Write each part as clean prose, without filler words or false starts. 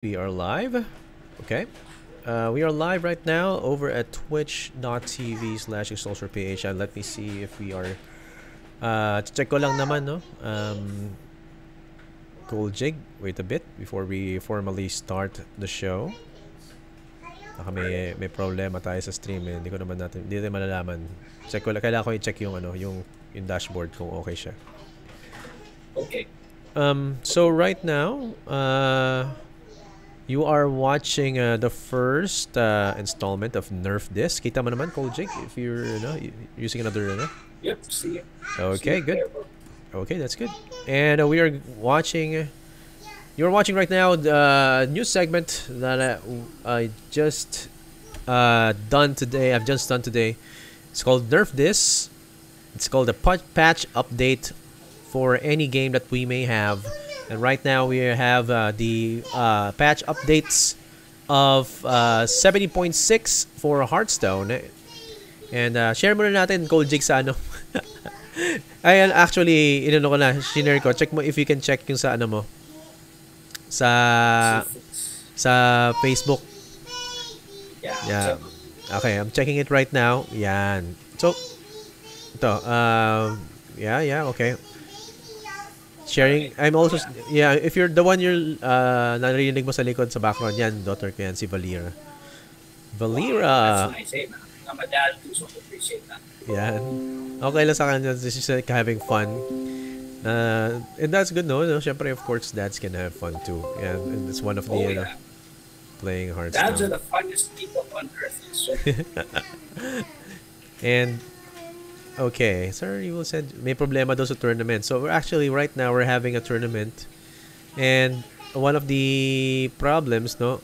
We are live. Okay. We are live right now over at twitch.tv/ExcelSor PH. And let me see if we are. Check ko lang naman, no? Cool jig. Wait a bit before we formally start the show. Baka may problema tayo sa stream eh. Hindi natin malalaman. Check ko lang. Kailangan ko i-check yung yung dashboard kung okay siya. Okay. So right now, you are watching the first installment of NERF THIS. Kita mo naman, Cold Jig, if you're using another. Yep, see it. Okay, good. Okay, that's good. And we are watching. You're watching right now the new segment that I just done today. I've just done today. It's called NERF THIS. It's called a patch update for any game that we may have. And right now we have the patch updates of 70.6 for Hearthstone. And share muna natin, Cold Jig, sa ano. Ayan, actually, inano ko na, shinare ko. Check mo if you can check yung sa ano mo. Sa Facebook. Yeah. Okay, I'm checking it right now. Yan. So, ito. Yeah, okay. Sharing, I'm also, yeah, if you're the one narinig mo sa likod sa background, yan, daughter ko yan, si Valera. Valera! Wow, that's nice, man. I'm a dad too, so I appreciate that. Yan. Okay lang sa kanya, this is like having fun. And that's good, no? Siyempre, of course, dads can have fun too. Yeah, and it's one of the, playing Hearthstone. Dads are the funnest people on earth. And, okay, sir, you will send. May problema daw sa tournament. So right now we're having a tournament, and one of the problems, no?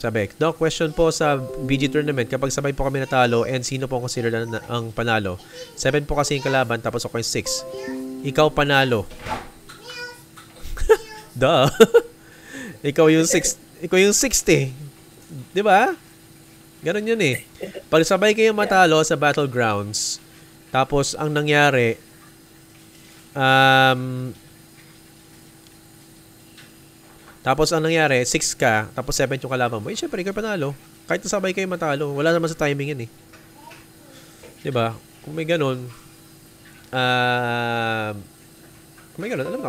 Sabi, no, question po sa BG tournament, kapag sabay po kami natalo and sino po consider ang panalo? 7 po kasi yung kalaban, tapos ako yung 6. Ikaw panalo. Duh. Ikaw yung 60. 'Di ba? Ganon yun eh. Pag sabay kayo matalo sa Battlegrounds, tapos ang nangyari, tapos ang nangyari, 6 ka, tapos 7 yung kalaban mo, syempre ikaw panalo. Kahit sabay kayo matalo, wala naman sa timing yan eh. Diba? Kung may ganon,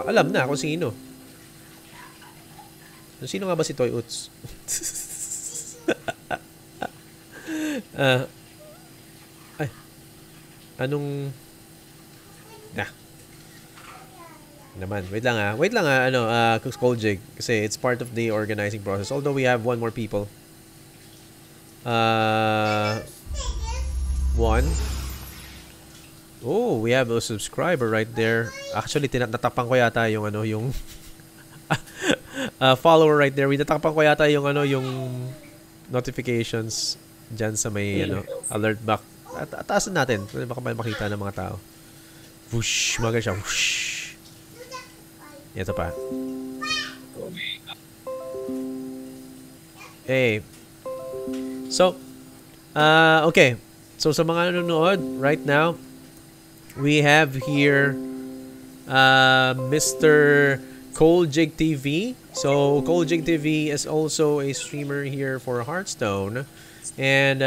alam na kung sino. Sino nga ba si Toy Uts? Anong naman, wait lang Cold Jig, kasi it's part of the organizing process, although we have one more people. We have a subscriber right there. Actually, natapang ko yata yung yung follower right there. Natapang ko yata yung yung notifications dyan sa may alert back. Ataasan natin. Baka makita ng mga tao. Whoosh. Maga siya. Whoosh. Ito pa. Hey. So, okay. So, sa mga nanonood right now, we have here Mr. Cold Jig TV. So, Cold Jig TV is also a streamer here for Hearthstone. And,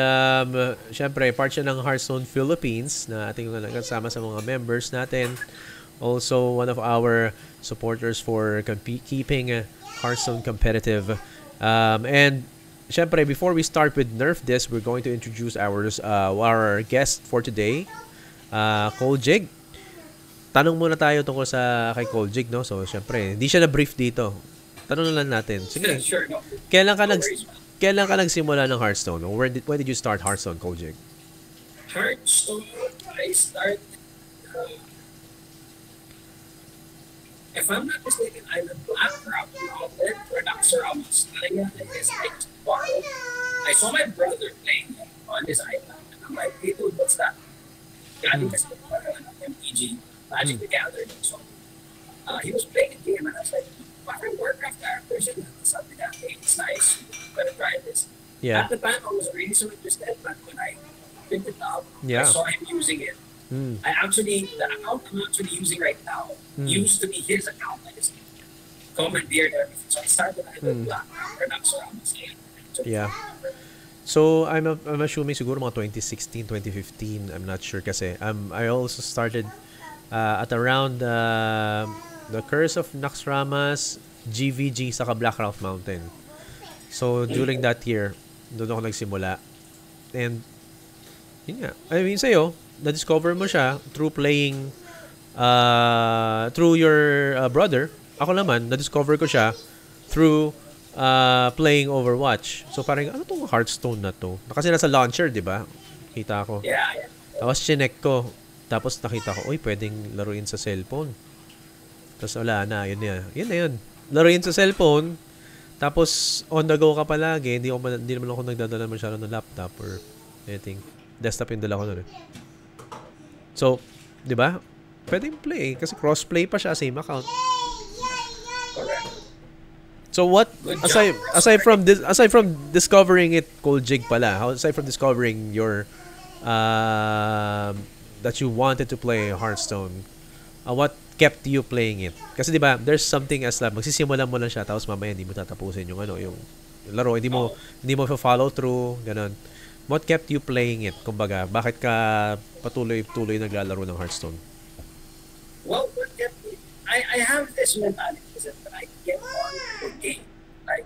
syempre, part siya ng Hearthstone Philippines na ating kasama sa mga members natin. Also, one of our supporters for keeping Hearthstone competitive. And, syempre, before we start with NERF THIS, we're going to introduce our guest for today, Cold Jig. Tanong muna tayo tungkol kay Cold Jig, no? So, syempre, hindi siya na-brief dito. Tanong na lang natin. Sige. Sure, no. Kailan ka nagsimula ng Hearthstone? When did you start Hearthstone, Cold Jig? Hearthstone, I started, if I'm not mistaken, either Black Rock or Naxxramas. I saw my brother playing on his iPad. And I'm like, hey dude, what's that? Galing kasi MTG, Magic the Gathering. So, he was playing a game and I was like, parang Warcraft characters and something that it's nice. Better try this. Yeah. At the time, I was really so interested, but when I picked it up, Yeah. I saw him using it. The account I'm actually using right now used to be his account. commandeered everything. So I started with Black or Naxxramas. Yeah. So I'm assuming siguro mga 2016, 2015. I'm not sure kasi I also started at around the Curse of Naxxramas, GVG saka Black Rock Mountain. So during that year, doon ako nagsimula. And yun nga. I mean sa'yo, na-discover mo siya through playing through your brother. Ako naman, na-discover ko siya through playing Overwatch. So parang, ano tong Hearthstone na to? Kasi nasa launcher, di ba? Kita ko. Yeah. Tapos chinek ko. Tapos nakita ko, uy, pwedeng laruin sa cellphone. Tapos wala na, yun na. Yun na yun. Laruin sa cellphone. Tapos on the go ka palagi. Hindi naman ako nagdadala masyado ng laptop or anything. Desktop yung dala ko nun. So, di ba? Pwedeng play. Kasi cross-play pa siya, same account. Correct. So what aside from discovering it cold jig pala, aside from discovering your that you wanted to play Hearthstone, what kept you playing it? Kasi 'di ba, there's something as like magsisimulan mo lang siya tapos mamaya hindi mo tatapusin yung yung laro, hindi mo follow through, ganun. What kept you playing it? Kumbaga, bakit ka patuloy naglalaro ng Hearthstone? Well, what kept me, I have this mentality that I get on the game. Like,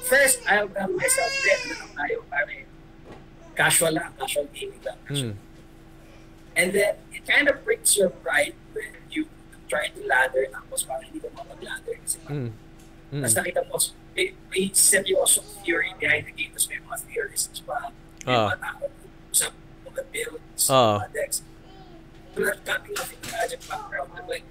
first, I'll tell myself casual gaming lang. And then, it kind of breaks your pride when you try to ladder, tapos parang hindi ka makapag-ladder. Kasi tapos nakita mo, may seryoso theory behind the game, tapos may mga theorists pa, may mga tao sa mga builds, mga decks. But coming off in the Magic background, I'm like,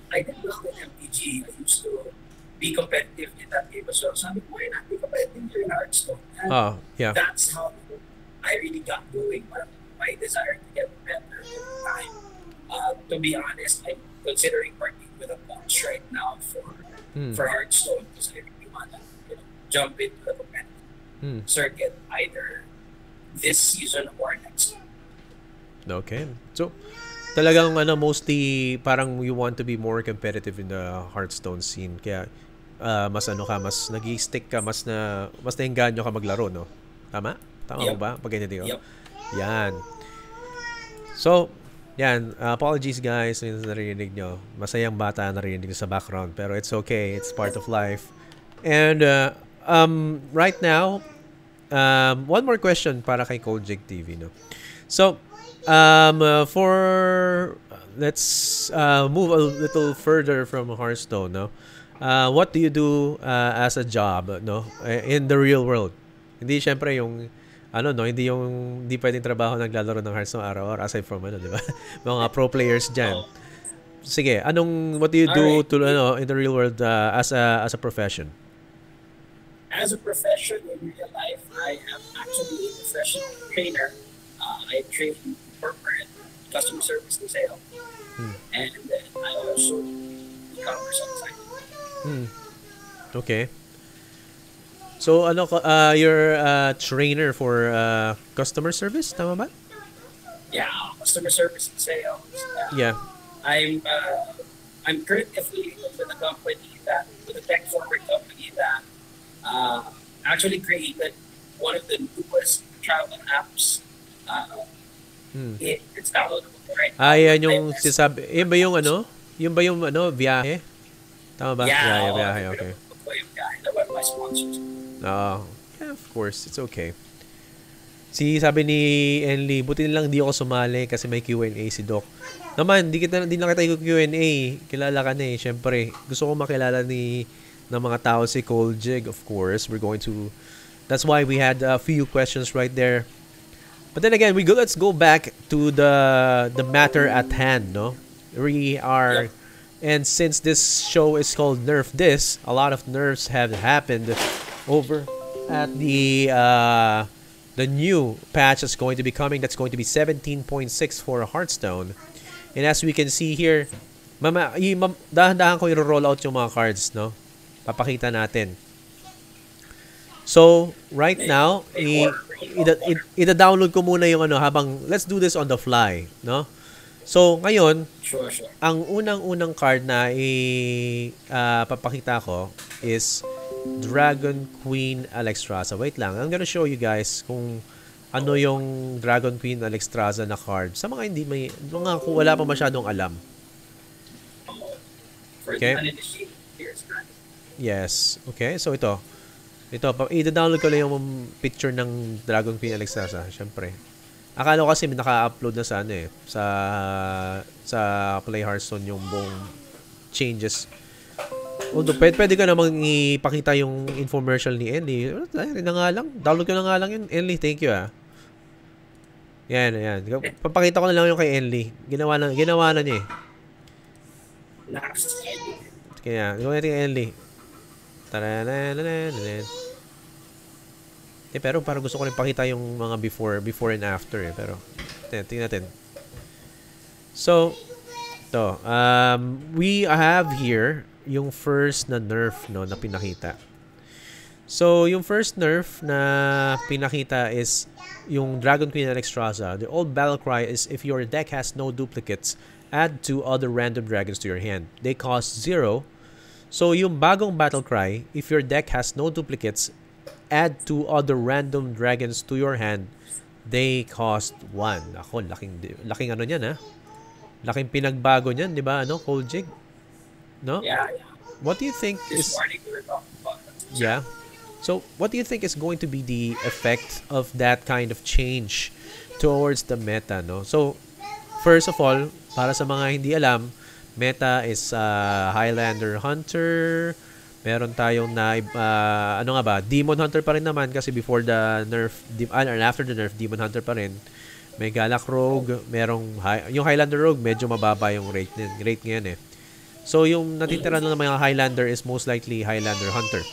I did love the MTG. I used to be competitive in that game as well. So sabi ko, why not be competitive in Hearthstone? And yeah. That's how I really got going. My desire to get better at the time. To be honest, I'm considering working with a coach right now for Hearthstone because I really want to jump into the competitive circuit either this season or next. Okay. So, talagang mostly parang you want to be more competitive in the Hearthstone scene. Kaya mas nag-i-stick ka, mas naengganyo ka maglaro, no? Tama? Tama ba? Pag ganyan din. Yan. So, yan. Apologies guys kung narinig nyo. Masayang bata narinig sa background. Pero it's okay. It's part of life. And right now, one more question para kay Cold Jig TV, no? So, let's move a little further from Hearthstone, no? What do you do as a job, no? In the real world. Hindi syempre yung hindi pwedeng trabaho naglalaro ng Hearthstone araw-araw aside from di ba? Mga pro players diyan. Sige, what do you do to in the real world as a profession? As a profession in real life, I am actually a professional trainer. I train corporate customer service and sales. And then I also e-commerce on the side. Okay. So you're a trainer for customer service, tama ba? Yeah, customer service and sales. Yeah. I'm currently affiliated with a tech forward company that actually created one of the newest travel apps. It's downloadable right now. Yan yung sinasabi. Yun ba yung biyahe? Tama ba? Yeah, biyahe. Okay. That one of my sponsors. Yeah, of course. It's okay. Sabi ni Enly, buti nilang di ako sumali kasi may Q&A si Doc. Naman, di na kita yung Q&A. Kilala ka na eh. Siyempre, gusto ko makilala ng mga tao si Cold Jig, of course. That's why we had a few questions right there. But then again, let's go back to the matter at hand, no? We are, and since this show is called NERF This, a lot of nerfs have happened over at the new patch that's going to be coming. That's going to be 17.6 for Hearthstone. And as we can see here, dahan-dahan ko i-roll out yung mga cards, no? Papakita natin. So, right now, ida-download ko muna yung habang let's do this on the fly, no? So, ngayon, Sure, sure. ang unang-unang card na papakita ko is Dragon Queen Alexstrasza. Wait lang, I'm gonna show you guys kung ano yung Dragon Queen Alexstrasza na card. Sa mga hindi may, mga kung wala pa masyadong alam. Okay? Yes. Okay, so ito. I-download ko lang yung picture ng Dragon Queen Alexstrasza, syempre. Akala ko kasi naka-upload na sa ano eh, sa Play Hearthstone yung buong changes. Although, pwede ka namang ipakita yung infomercial ni Enly. Ayun na nga lang. Download ko na nga lang yun. Enly, thank you ah. Yan, yan. Papakita ko na lang yung kay Enly. Ginawa na niya eh. Kaya, gawin natin kay Enly. Pero parang gusto ko rin pakita yung mga before and after eh. Pero, tingnan natin. So, ito. We have here yung first na nerf no, na pinakita. So, yung first nerf na pinakita is yung Dragon Queen Alexstrasza. The old battle cry is if your deck has no duplicates, add 2 other random dragons to your hand. They cost 0. So, yung bagong battle cry, if your deck has no duplicates, add 2 other random dragons to your hand. They cost 1. Ako, laking ano niyan ha. Laking pinagbago niyan, di ba? Ano, Cold Jig? No? Yeah. What do you think is... Yeah. So, what do you think is going to be the effect of that kind of change towards the meta, no? So, first of all, para sa mga hindi alam, meta is Highlander Hunter. Meron tayong ano nga ba? Demon Hunter pa rin naman kasi before the nerf, and after the nerf, Demon Hunter pa rin. May Galak Rogue, yung Highlander Rogue, medyo mababa yung rate ngayon eh. So, yung natitira na ng mga Highlander is most likely Highlander Hunter.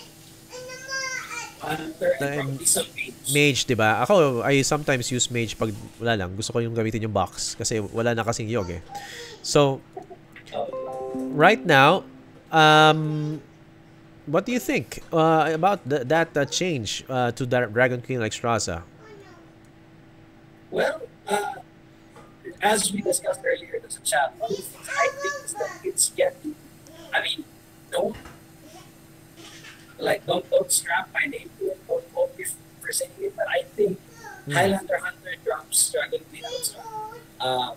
Mage, diba? Ako, I sometimes use Mage pag wala lang. Gusto ko yung gamitin yung box kasi wala na kasing yog eh. So, right now, what do you think about that change to the Dragon Queen Alexstrasza? Well, as we discussed earlier, there's a chat. One of the things I think is that it's getting. I mean, don't strap my name to it. Don't quote me for saying it, but I think Highlander Hunter drops Dragon Queen Alexstrasza.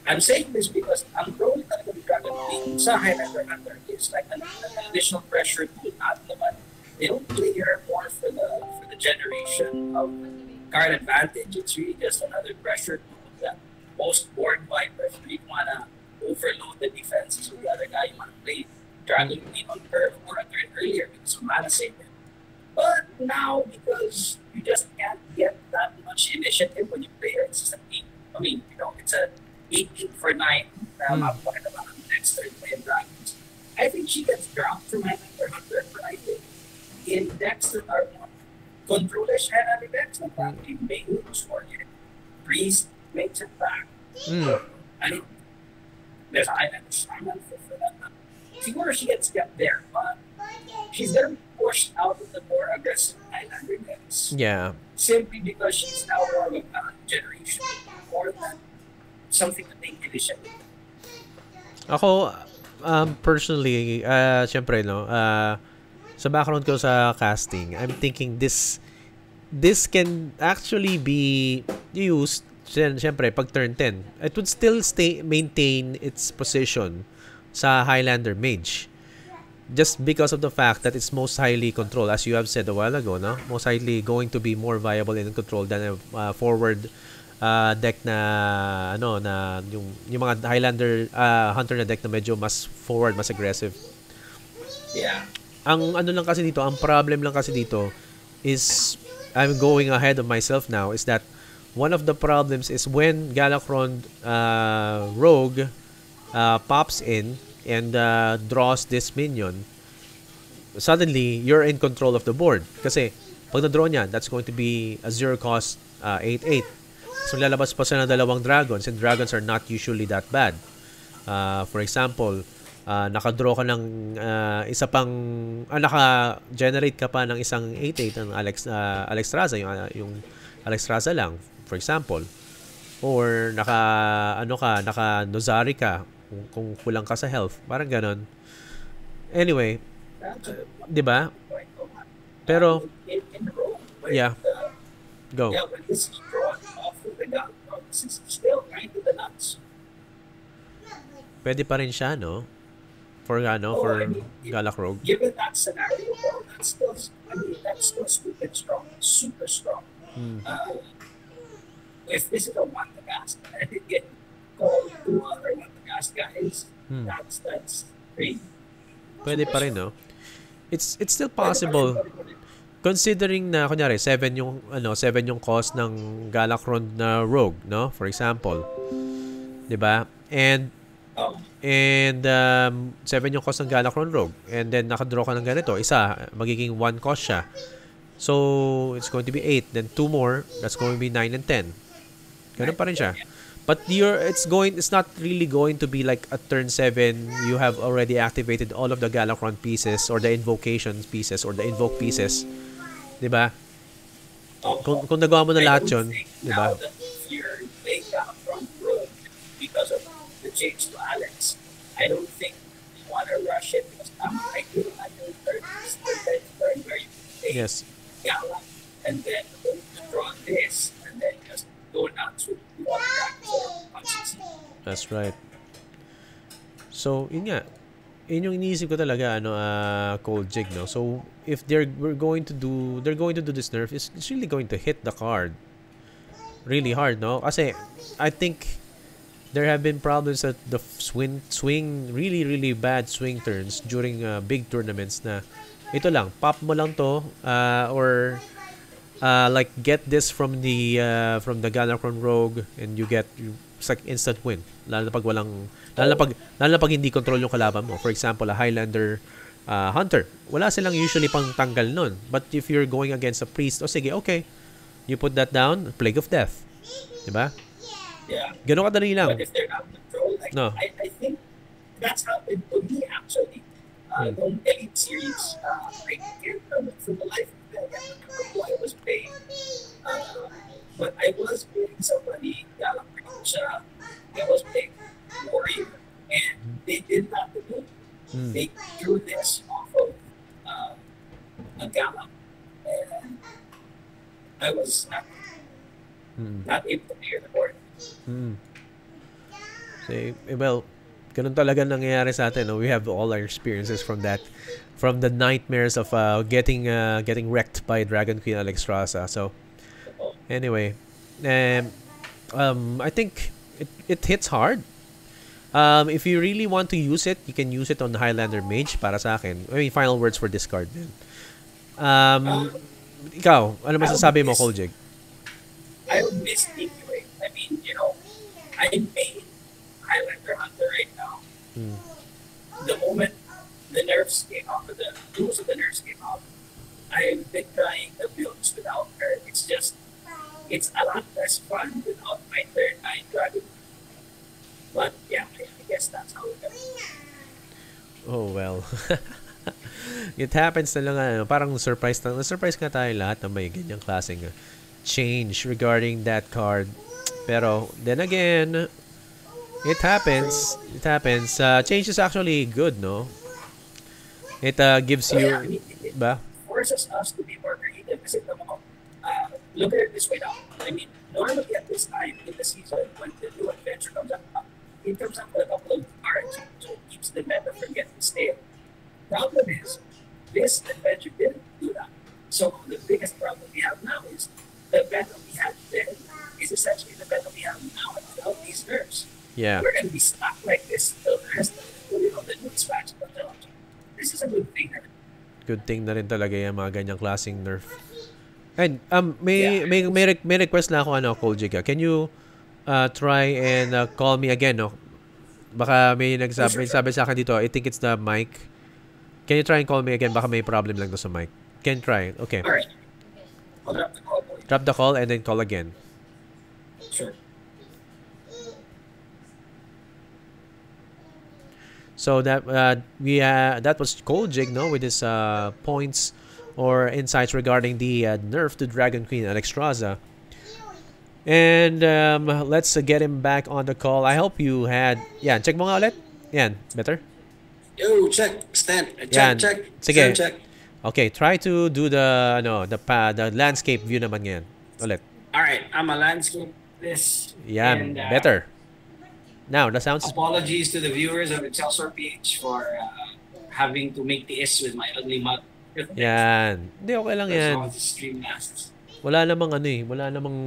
I'm saying this because ang role talaga ng Dragon Queen sa Highlander Hunter is like an additional pressure tool. Not naman. They don't play her more for the generation of card advantage. It's really just another pressure tool that most board wipers really wanna overload the defenses of the other guy. You wanna play Dragon Queen on her or a turn earlier because of mana saving. But now, because you just can't get that much initiative when you play her, it's just an 8. I mean, it's a 8 for 9. Mapapakit naman ang next turn playing Dragons. I think she gets dropped from Highlander Hunter, but I think in decks that are more control-ish Highlander decks, like probably Mage or Priest, Mage attack. I mean, there's Highlander Shaman for that. Siguro she gets kept there, but she's gonna be pushed out of the more aggressive Highlander decks. Yeah. Simply because she's now more of a generation, more than something to take initiative. Ako, personally, syempre, no, sa background ko sa casting, I'm thinking this can actually be used, syempre, pag turn 10. It would still maintain its position sa Highlander Mage. Just because of the fact that it's most highly controlled, as you have said a while ago, no? Most highly going to be more viable in control than a forward deck na yung mga Highlander Hunter na deck na medyo mas forward, mas aggressive. Yeah. Ang ano lang kasi dito, ang problem lang kasi dito is I'm going ahead of myself now is that one of the problems is when Galakron Rogue pops in and draws this minion, suddenly you're in control of the board kasi pag na-draw niya, that's going to be a zero cost 8/8. So lalabas pa siya ng dalawang dragons, and dragons are not usually that bad. For example, naka-draw ka ng isa pang naka-generate ka pa ng isang 8/8 ng Alexstrasza, yung Alexstrasza lang, for example. Or naka Nozari ka kung kulang ka sa health. Parang ganon. Anyway, That's a 'di ba? point. Pero In the role when yeah, go. yeah, when this is drawn off of the gun, this is still kind of the nuts. Pwede pa rin siya, no? Oh, I For mean, Galak Rogue. given that scenario, bro, that's still, I mean, that's still stupid strong, super strong. Hmm. If this is a one to cast, and it get called to other one to cast guys, Hmm. that's crazy. Pwede pa rin, no? It's still Pwede pa rin, possible pwede pa rin. considering na kunyari 7 yung cost ng Galakron na Rogue, no? For example, 'di ba? Oh, And 7 yung cost ng Galakron Rogue. And then nakadraw ka ng ganito, isa magiging 1 cost siya. So it's going to be 8, then 2 more, that's going to be 9 and 10. Ganun pa rin siya. But it's not really going to be like a turn 7 you have already activated all of the Galakron pieces or the invocation pieces or the invoke pieces. 'Di ba? Kung nagawa mo na lahat 'yon, 'di ba? now that you're playing down from road because of the change to Alex, I don't think you want to rush it because I feel like your third where you play Yes. Gala and then draw this and then just go nuts with the other guys. That's right. So, yun nga. Yun yung iniisip ko talaga, Cold Jig, no? So, if they're going to do this nerf, it's really going to hit the card really hard, no? Kasi, I think there have been problems at the swing really, really bad swing turns during big tournaments na ito lang, pop mo lang to, or like get this from the Galakron Rogue and you get it's like instant win. Lalo na pag hindi control yung kalaban mo. For example, a Highlander Hunter. Wala silang usually pang tanggal nun. But if you're going against a priest, sige, okay. You put that down, Plague of Death. Diba? Yeah. Ganun kadali lang. But if they're not controlled, No. I think that's happened to me actually. Nung Elite Series, I can't remember for the life of me, I can't remember who I was playing. But I was playing somebody, I was playing Warrior, and they did not do it. They drew this off of a Gallop, and I was not able to clear the board. Say, well, ganun talaga nangyayari sa atin. No? We have all our experiences from that, from the nightmares of getting wrecked by Dragon Queen Alexstrasza. So, anyway, I think it hits hard. If you really want to use it, you can use it on the Highlander Mage para sa akin. I mean, final words for discard din. Ikaw, ano masasabi mo, Koljig? I would miss DQA. I mean, I made Highlander Hunter right now. The moment the nerfs came out, the rules of the nerfs came out, I've been trying the builds without her. It's a lot less fun without my third 9 dragon. But yeah, I guess that's how it goes. Oh, well. It happens na lang, parang surprise nga tayo lahat na may ganyang klaseng change regarding that card. Pero, then again, it happens. Change is actually good, no? It gives you, Yeah, I mean, it ba? forces us to be more creative. Kasi look at it this way now. I mean, normally at this time in the season, when the new adventure comes up, it comes up with a couple of cards, so it keeps the meta from getting stale. Problem is, this adventure didn't do that. So the biggest problem we have now is the meta we had then is essentially the meta we have now without these nerfs. Yeah. We're going to be stuck like this till the rest of the news patch. This is a good thing. Good thing na rin talaga yung mga ganyang klaseng nerf. And may request na ako Koljig. Can you try and call me again, no? Baka may sabi sa akin dito, I think it's the mic. Can you try and call me again? Baka may problem lang doon sa mic. Can try. Okay. All right. I'll drop the call. Drop the call and then call again. Sure. So that was Koljig, no, with his points or insights regarding the nerf to Dragon Queen Alexstrasza. And let's get him back on the call. I hope you had... Yan, check mo nga ulit. Yan, better? Yo, check. Stand. Yan. Check. Sige. Stand check. Okay, try to do the the landscape view naman ngayon. Ulit. Alright, I'm a landscape this. Yan, And, better. Now, the sounds... Apologies to the viewers of ExcelSor PH for having to make the is with my ugly mug. Yan. Hindi, okay lang yan. Stream lasts. Wala namang ano eh. Wala namang...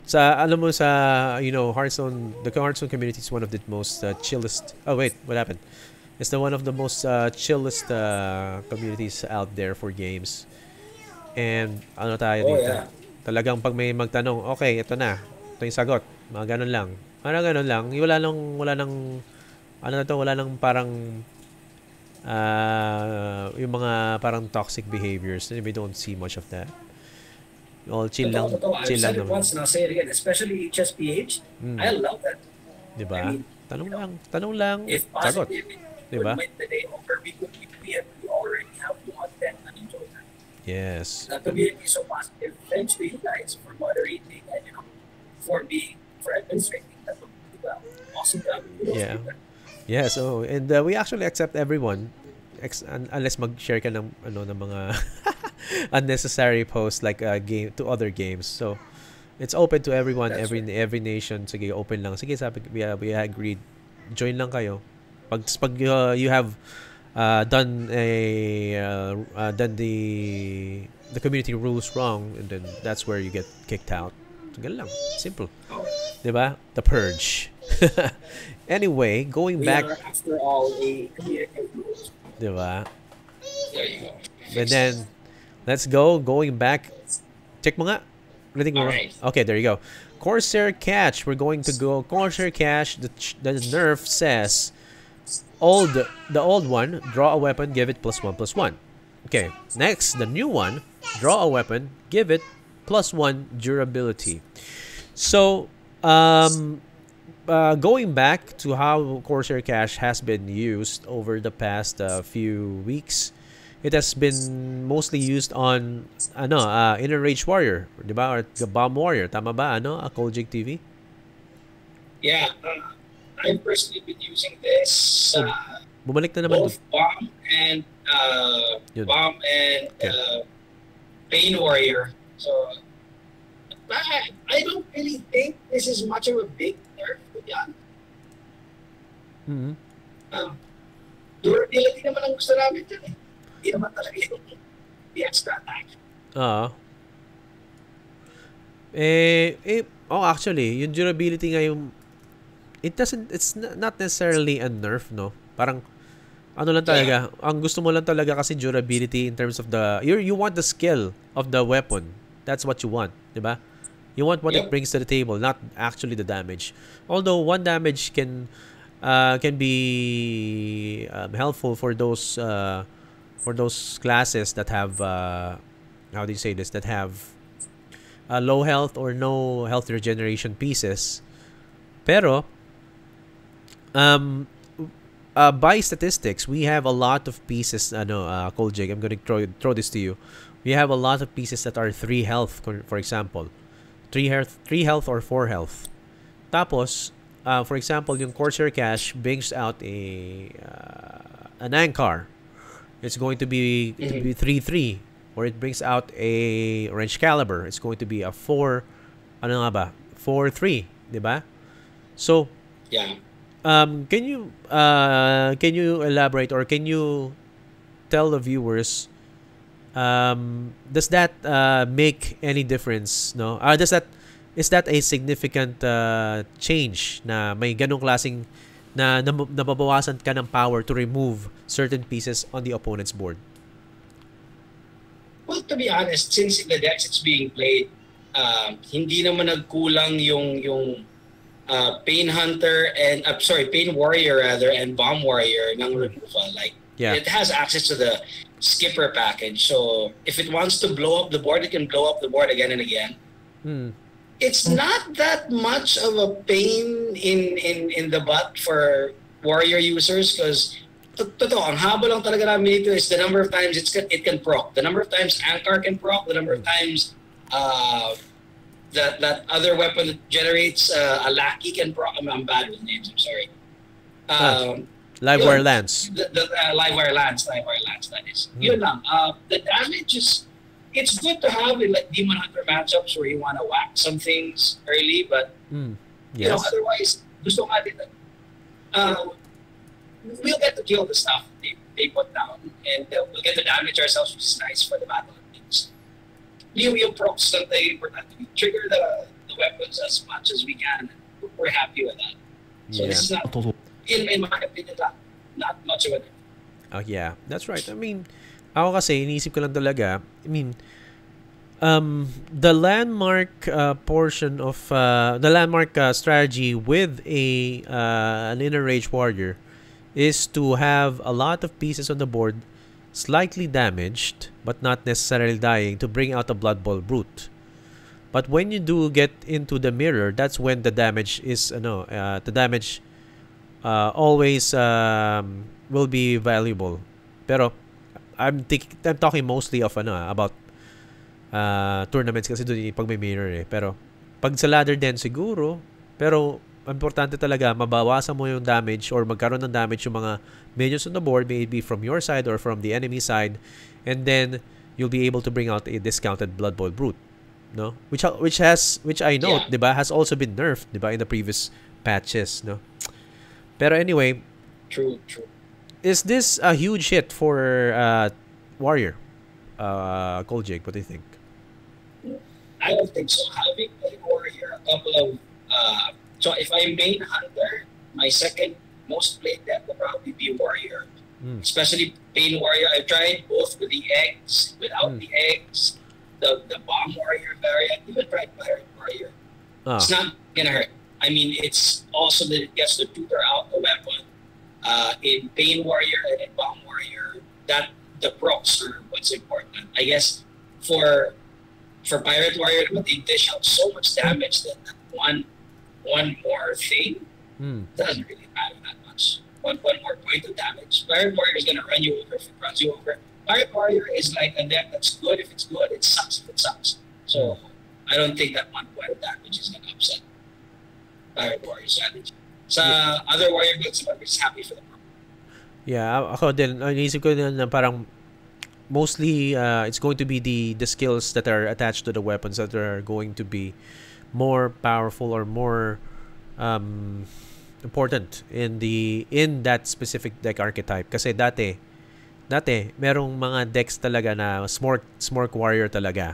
Sa, alam mo sa, you know, Hearthstone, the Hearthstone community is one of the most chillest... Oh, wait. What happened? It's the one of the most chillest communities out there for games. And ano tayo dito? Yeah. Talagang pag may magtanong, okay, ito na. Ito yung sagot. Mga ganun lang. Parang ganun lang. Wala nang ano na to, wala nang parang yung mga parang toxic behaviors. We don't see much of that. All chill lang. Chill lang naman. Once and I'll say it again, especially HSPH. I love that. Diba? I mean, tanong lang, if sagot. Diba? We already have content and enjoy that. Yes. The community is so positive. Thanks to you guys for moderating and for administrating that. Awesome job. Yeah. Yeah, so and we actually accept everyone unless mag-share ka ng ng mga unnecessary posts like game to other games. So it's open to everyone, every nation. Sige, open lang. Sige, sabi we agreed. Join lang kayo. Pag you have done the community rules wrong, and then that's where you get kicked out. So, ganun lang. Simple. Diba? The purge. Anyway, going back... are, after all, a community rules. Diba? There you go. And then, let's go. Going back. Check mo nga. Right. Okay, there you go. Corsair Catch. We're going to go Corsair Catch. The NERF says, the old one, draw a weapon, give it +1/+1. Okay, next, the new one, draw a weapon, give it +1 durability. So, going back to how Corsair Cache has been used over the past few weeks, it has been mostly used on Inner Rage Warrior, diba? Or the Bomb Warrior, tama ba? A Koljig TV? Yeah, I've personally been using this. Bumalik na naman. Both Bomb and Pain Warrior. So I don't really think this is much of a big nerf, to be honest. Durability naman ang gusto namin dyan eh. Hindi naman talaga yung extra attack. Actually, yung durability nga yung... It's not necessarily a nerf, no? Parang, ano lang talaga, ang gusto mo lang talaga kasi durability in terms of the... You want the skill of the weapon. That's what you want, diba? You want what it brings to the table, not actually the damage. Although one damage can be helpful for those classes that have how do you say this, that have low health or no health regeneration pieces. Pero by statistics, we have a lot of pieces. Koljig, I'm going to throw this to you. We have a lot of pieces that are 3 health, for example. 3 health or 4 health. Tapos, for example, yung Corsair Cache brings out an Ankar. It's going to be 3/3, or it brings out a Wrench Caliber. It's going to be a 4/3, diba? So, can you elaborate, or can you tell the viewers, does that make any difference, no? Is that a significant change na may ganong klaseng na nababawasan ka ng power to remove certain pieces on the opponent's board? Well, to be honest, since in the decks it's being played, hindi naman nagkulang yung Pain Hunter and Pain Warrior rather, and Bomb Warrior ng removal. Like, it has access to the skipper package, so if it wants to blow up the board, it can blow up the board again and again. It's not that much of a pain in the butt for warrior users, because totoo, ang haba lang talaga namin dito is the number of times it can proc, the number of times Ankar can proc, the number of times that other weapon that generates a lackey can proc. I'm bad with names. I'm sorry. Live Yun, wire lance. the live wire lance, that is. Yun lang. The damage is, it's good to have in like Demon Hunter matchups where you want to whack some things early, but you know, Yes. otherwise, gusto nga din, we'll get to kill the stuff they put down, and we'll get to damage ourselves, which is nice for the battle of things. Yung procs lang tayo important. We trigger the weapons as much as we can. We're happy with that. So this is not, in my opinion, not much of it. Yeah, that's right. I mean, ako kasi, iniisip ko lang talaga, I mean, the landmark portion of, the landmark strategy with an inner rage warrior is to have a lot of pieces on the board slightly damaged, but not necessarily dying, to bring out a Blood Bowl Brute. But when you do get into the mirror, that's when the damage is, the damage always will be valuable. Pero I'm talking mostly of about tournaments kasi doon pag may mirror eh. Pero pag sa ladder din siguro, pero importante talaga mabawasan mo yung damage or magkaroon ng damage yung mga minions on the board, maybe from your side or from the enemy side, and then you'll be able to bring out a discounted Blood Bowl Brute, no? Which I know, Yeah. 'di ba, has also been nerfed, 'di ba, in the previous patches, no? Pero anyway, True. is this a huge hit for Warrior? Koljig, what do you think? I don't think so. Having a warrior, a couple of so if I main hunter, my second most played deck will probably be warrior. Especially Pain Warrior. I've tried both with the eggs, without the eggs, the bomb warrior variant, even tried Pirate Warrior. It's not gonna hurt. I mean, it's also that it gets to tutor out the weapon. In Pain Warrior and in Bomb Warrior, that the procs are what's important. I guess for Pirate Warrior, but they dish out so much damage that one more thing doesn't really matter that much. One more point of damage. Pirate Warrior is gonna run you over if it runs you over. Pirate Warrior is like a deck that's good if it's good, it sucks if it sucks. So I don't think that 1 point of damage is gonna upset Pirate Warrior strategy. Sa other warrior builds, I'm just happy for them. Yeah, ako din, naisip ko din na parang mostly it's going to be the skills that are attached to the weapons that are going to be more powerful or more important in that specific deck archetype. Kasi dati merong mga decks talaga na Smork Warrior talaga.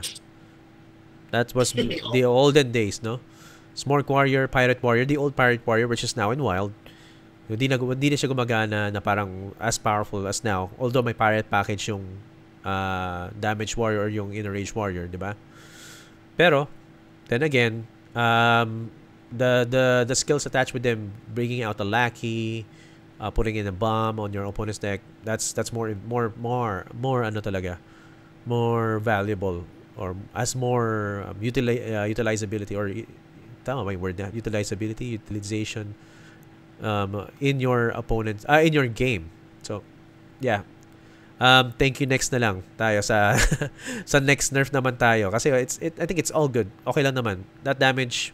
That was the olden days, no? Smork Warrior, Pirate Warrior, the old Pirate Warrior, which is now in Wild. Hindi na siya gumagana na parang as powerful as now. Although may pirate package yung Damage Warrior or yung Inner Rage Warrior, di ba? Pero then again, the skills attached with them, bringing out a lackey, putting in a bomb on your opponent's deck, that's more ano talaga, more valuable, or as more utilizability, or tama ba yung word na? Utilization in your opponent's in your game. So yeah, thank you. Next na lang tayo sa sa next nerf naman tayo kasi I think it's all good. Okay lang naman. That damage,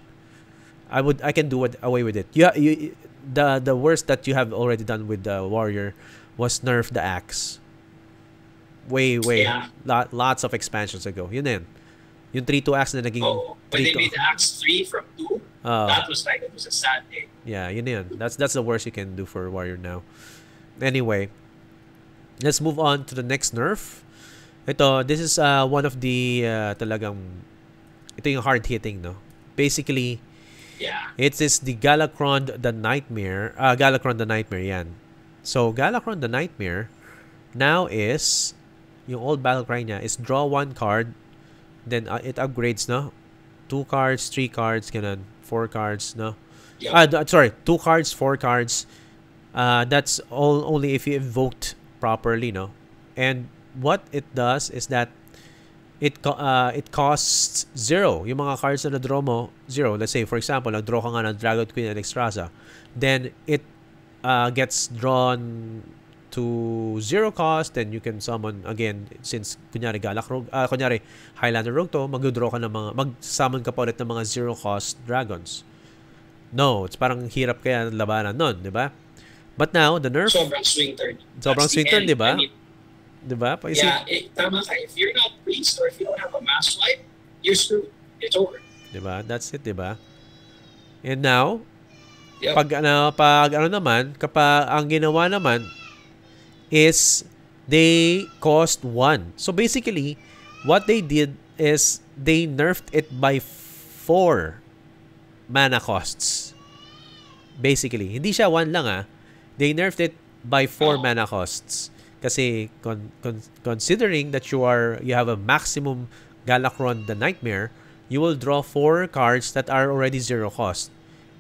I can do away with it. The worst that you have already done with the warrior was nerf the axe. Way Yeah. lots of expansions ago. Yun na yun. Yung 3-2 axe na naging When they made the axe 3 from 2, that was like, it was a sad day. Yeah, yun na yun. That's the worst you can do for warrior now. Anyway, let's move on to the next nerf. This is one of the talagang, ito yung hard hitting, no? Basically, Yeah. it is the Galakron the Nightmare. Galakron the Nightmare, yan. So, Galakron the Nightmare now is, yung old battle cry niya is draw 1 card, then it upgrades, no? 2 cards, 3 cards, ganun. 4 cards, no? Yep. 2 cards, 4 cards. That's only if you invoked properly, no? And what it does is that it costs 0. Yung mga cards na na-draw mo, 0. Let's say, for example, nag-draw ka nga ng Dragon Queen and Extrasa. Then, it gets drawn to 0 cost, then you can summon again, since kunyari kunyari Highlander Rogue to, mag-draw ka ng mga, mag-summon ka pa ulit ng mga 0 cost dragons. No, it's parang hirap kaya labanan nun, di ba? But now, the nerf... Sobrang swing turn. Sobrang swing turn, di ba? I mean, di ba? yeah, tama ka. If you're not priest or if you don't have a mass swipe, you're screwed. It's over. Di ba? That's it, di ba? And now, Yep. pag ano naman, kapag ang ginawa naman is they cost 1. So basically, what they did is they nerfed it by 4 mana costs. Basically, hindi siya 1 lang They nerfed it by 4 mana costs. Kasi considering that you have a maximum Galakron the Nightmare, you will draw 4 cards that are already 0 cost.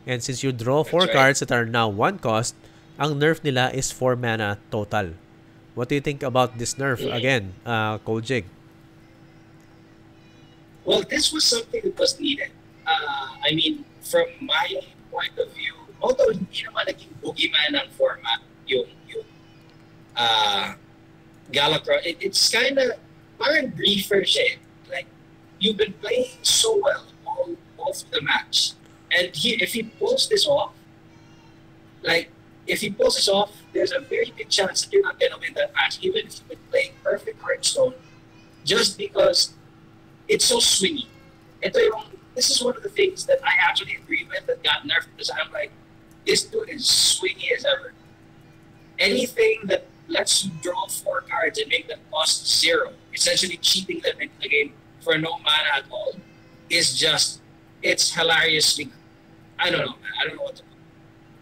And since you draw 4 cards that are now 1 cost, ang nerf nila is 4 mana total. What do you think about this nerf again, Kojig? Well, this was something that was needed. I mean, from my point of view, although hindi naman naging boogeyman ang format, yung Galakron, it's kind of parang briefer siya. Like, you've been playing so well all through the match. And if he pulls this off, there's a very big chance that you're not going to win that match, even if you've been playing perfect Hearthstone, just because it's so swingy. This is one of the things that I actually agree with that got nerfed, because I'm like, this dude is swingy as ever. Anything that lets you draw 4 cards and make them cost 0, essentially cheating them into the game for no mana at all, is just... It's hilariously, I don't know, man. I don't know what to do.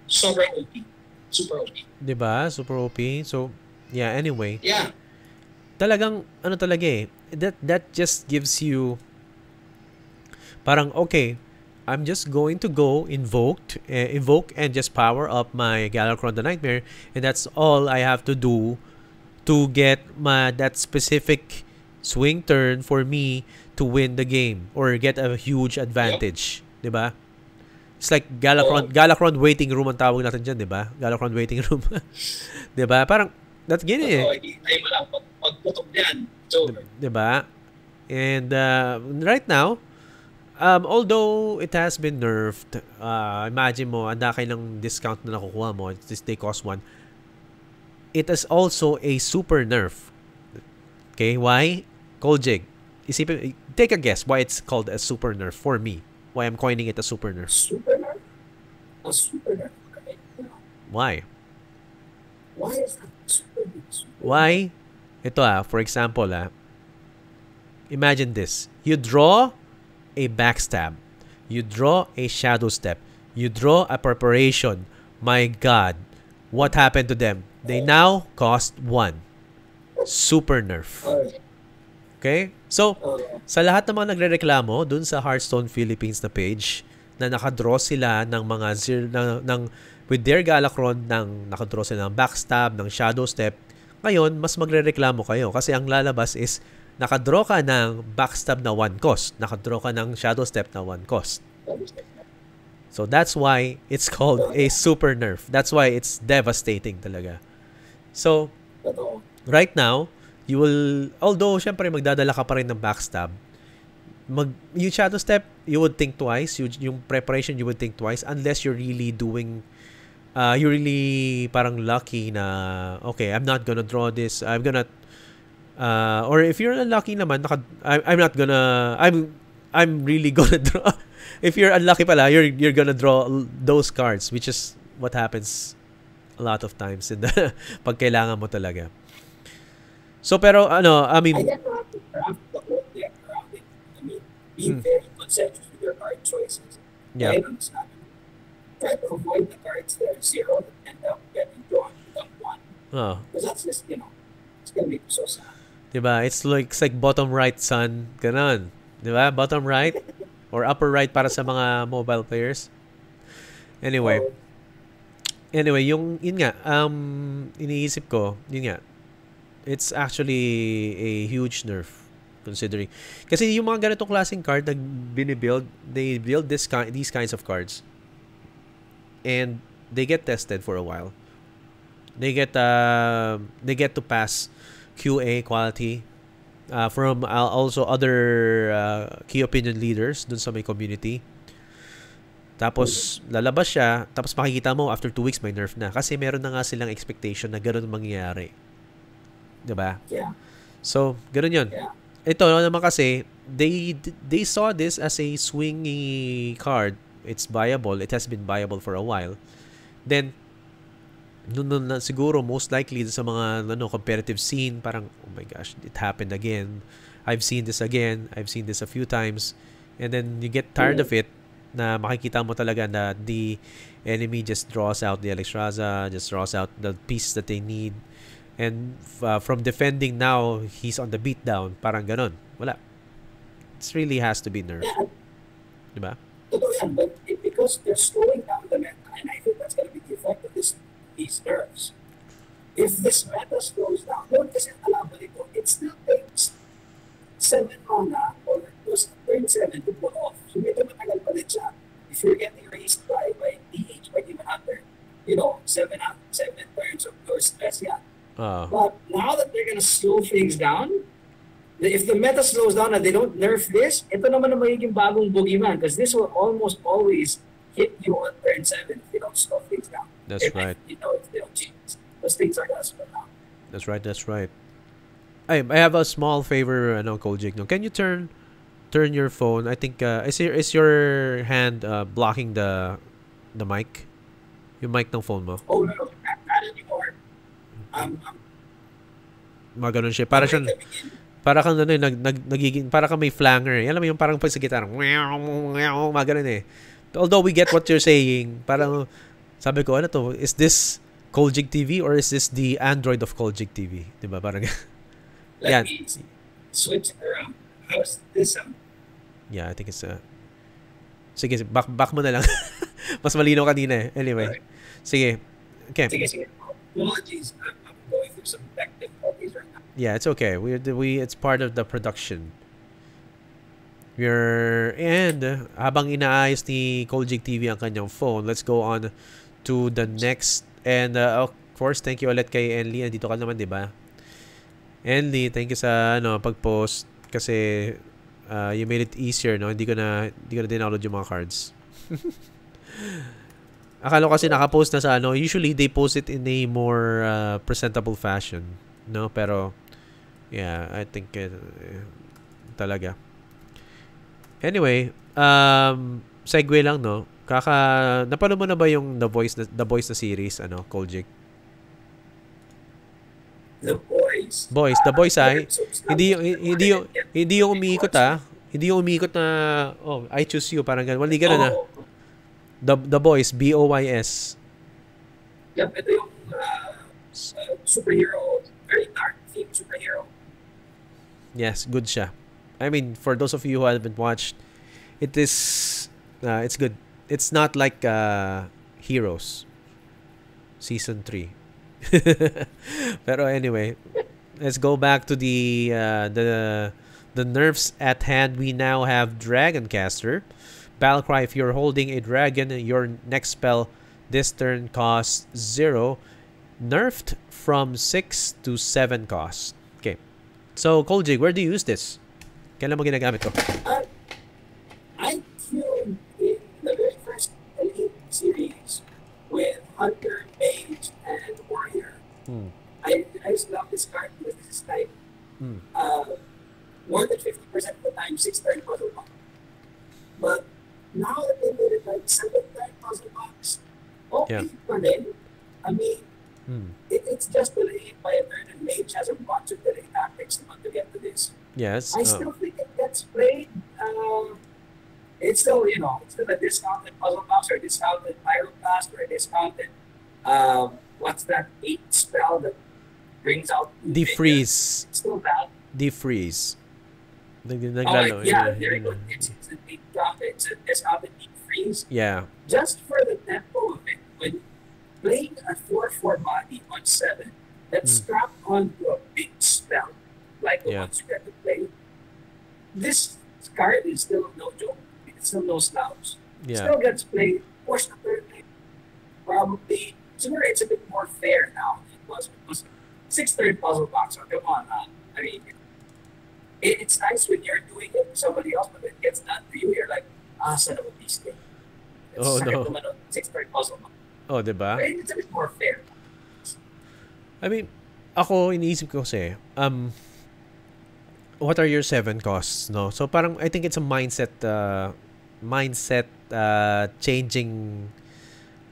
Super OP. Super OP. Diba? Super OP. So, yeah, anyway. Yeah. Talagang, ano talaga that just gives you, parang, okay, I'm just going to go invoke and just power up my Galakron the Nightmare, and that's all I have to do to get that specific swing turn for me to win the game or get a huge advantage, yep. 'Di ba? It's like Galakron waiting room ang tawag natin diyan, 'di ba? Galakron waiting room. 'Di ba? Parang that's gini Ay mo lang pagputok diyan. So, 'di ba? And right now, although it has been nerfed, imagine mo, anda kayo ng discount na nakukuha mo, they cost 1. It is also a super nerf. Okay, why? Kojig, take a guess why it's called a super nerf for me. Why I'm coining it a super nerf. Super nerf? A super nerf? Okay. Why? Why is that super nerf? Why? Ito for example imagine this. You draw a backstab. You draw a shadow step. You draw a preparation. My God. What happened to them? They now cost 1. Super nerf. Okay? So, sa lahat ng mga nagrereklamo dun sa Hearthstone Philippines na page na nakadraw sila ng mga with their Galakron, nakadraw sila ng backstab, ng shadow step, ngayon, mas magrereklamo kayo kasi ang lalabas is nakadraw ka ng backstab na 1 cost, nakadraw ka ng shadow step na 1 cost. So, that's why it's called a super nerf. That's why it's devastating talaga. So, right now, you will, although syempre magdadala ka pa rin ng backstab, yung shadow step, you would think twice. Yung preparation, you would think twice unless you're really doing, you're really parang lucky na, okay, I'm not gonna draw this. I'm gonna, or if you're unlucky naman, I'm really gonna draw. If you're unlucky pala, you're gonna draw those cards, which is what happens a lot of times in the pag kailangan mo talaga. So, pero, I mean... I get around the whole deck around it. I mean, being very concentrated with your card choices. Yeah. Try to avoid the cards that are 0 and end up getting drawn to 1. Because that's just, it's gonna make you so sad. Diba? It's like bottom right, son. Ganon. Diba? Bottom right or upper right para sa mga mobile players. Anyway, yun nga, iniisip ko, yun nga, it's actually a huge nerf considering. Kasi yung mga ganitong klaseng card na binibuild, they build these kinds of cards and they get tested for a while. They get to pass QA quality from also other key opinion leaders dun sa may community. Tapos lalabas siya, tapos makikita mo after 2 weeks may nerf na kasi meron na nga silang expectation na ganoon mangyayari. 'Di ba? Yeah. So, ganoon 'yon. Yeah. Ito naman kasi they saw this as a swingy card. It's viable. It has been viable for a while. Then nun na siguro most likely sa mga competitive scene, parang oh my gosh, it happened again. I've seen this again. I've seen this a few times. And then you get tired of it na makikita mo talaga na the enemy just draws out the Alexstrasza, just draws out the pieces that they need. And from defending now, he's on the beatdown. Parang ganon. Wala. It really has to be nerfed. Yeah. Diba? Totoo yan, but because they're slowing down the meta, and I think that's going to be the effect of these nerfs. If this meta slows down, don't kasi alam mo dito, it still takes 7 mana or plus turn 7 to pull off. So medyo matagal pa rin siya. If you're getting raised by DH, by Demon Hunter, 7 turns of your stress yan. But now that they're gonna slow things down, if the meta slows down and they don't nerf this, ito naman na magiging bagong boogeyman because this will almost always hit you on turn 7 if they don't slow things down. That's right. If they don't change. Those things are gonna slow down. That's right. I have a small favor, Koljik. No, can you turn your phone? I think is your hand blocking the mic? Yung mic ng phone mo? Oh no, not anymore. Maganon siya. Para kang nagiging para kang may flanger. Alam mo yung parang pag sa gitara, maganon eh. Although we get what you're saying, parang sabi ko, ano to? Is this Koljik TV or is this the Android of Koljik TV? Diba? Parang Let me switch around. How's this sound? Yeah, I think it's sige, back mo na lang. Mas malinaw kanina eh. Anyway. Right. Sige. Okay. Sige. Apologies. I'm going through some tech difficulties right now. Yeah, it's okay. It's part of the production. And habang inaayos ni Koljik TV ang kanyang phone, let's go on to the next. And of course, thank you ulit kay Enli. Nandito ka naman, 'di ba? Enli, thank you sa pag-post kasi you made it easier, no? Hindi ko na download yung mga cards. Akala ko kasi naka-post na sa usually they post it in a more presentable fashion, no? Pero yeah, I think talaga. Anyway, segue lang, no? Napanood mo na ba yung The Voice na series, Koljik? The Boys. The Boys ay hindi yung umiikot Hindi yung umiikot na I choose you parang ganun. Wala ganun na. The Boys, BOYS. Yep, ito yung superhero, very dark theme superhero. Yes, good siya. I mean, for those of you who haven't watched, it's good. It's not like Heroes Season 3. Pero anyway, let's go back to the nerfs at hand. We now have Dragoncaster. Battlecry, if you're holding a dragon, your next spell this turn costs 0. Nerfed from 6 to 7 cost. Okay. So, Koljik, where do you use this? Kailan mo ginagamit to? I killed in the very first Elite series with Hunter, Mage, and Warrior. I just love this card because this is like more than 50% of the time 6-turn puzzle box. But now that they made it like 7-turn puzzle box, okay pa rin. I mean, it's just delayed by a turn, and Mage has a bunch of delay tactics to get to this. Yes. I still think it gets played. It's still, it's still a discounted puzzle box or discounted Pyroblast or a discounted, what's that 8 spell that brings out Defreeze. It's still bad. Defreeze. Naglalo. Yeah, there you go. It's a discounted Defreeze. Yeah. Just for the tempo of it, when playing a 4/4 body on 7 that's strapped onto a big spell, like the ones you get to play, this card is still no joke. It's still no slouch. Yeah. Still gets played. Push the third lane. Probably. So it's a bit more fair now. puzzle. 6 turn puzzle box. So come on, I mean, it's nice when you're doing it for somebody else, but when it gets done to you, you're like, son of a beast. It's Oh second no. naman 6 turn puzzle box. Oh, 'di ba? Right? It's a bit more fair. I mean, ako iniisip ko kasi what are your 7 costs, no? So parang I think it's a mindset changing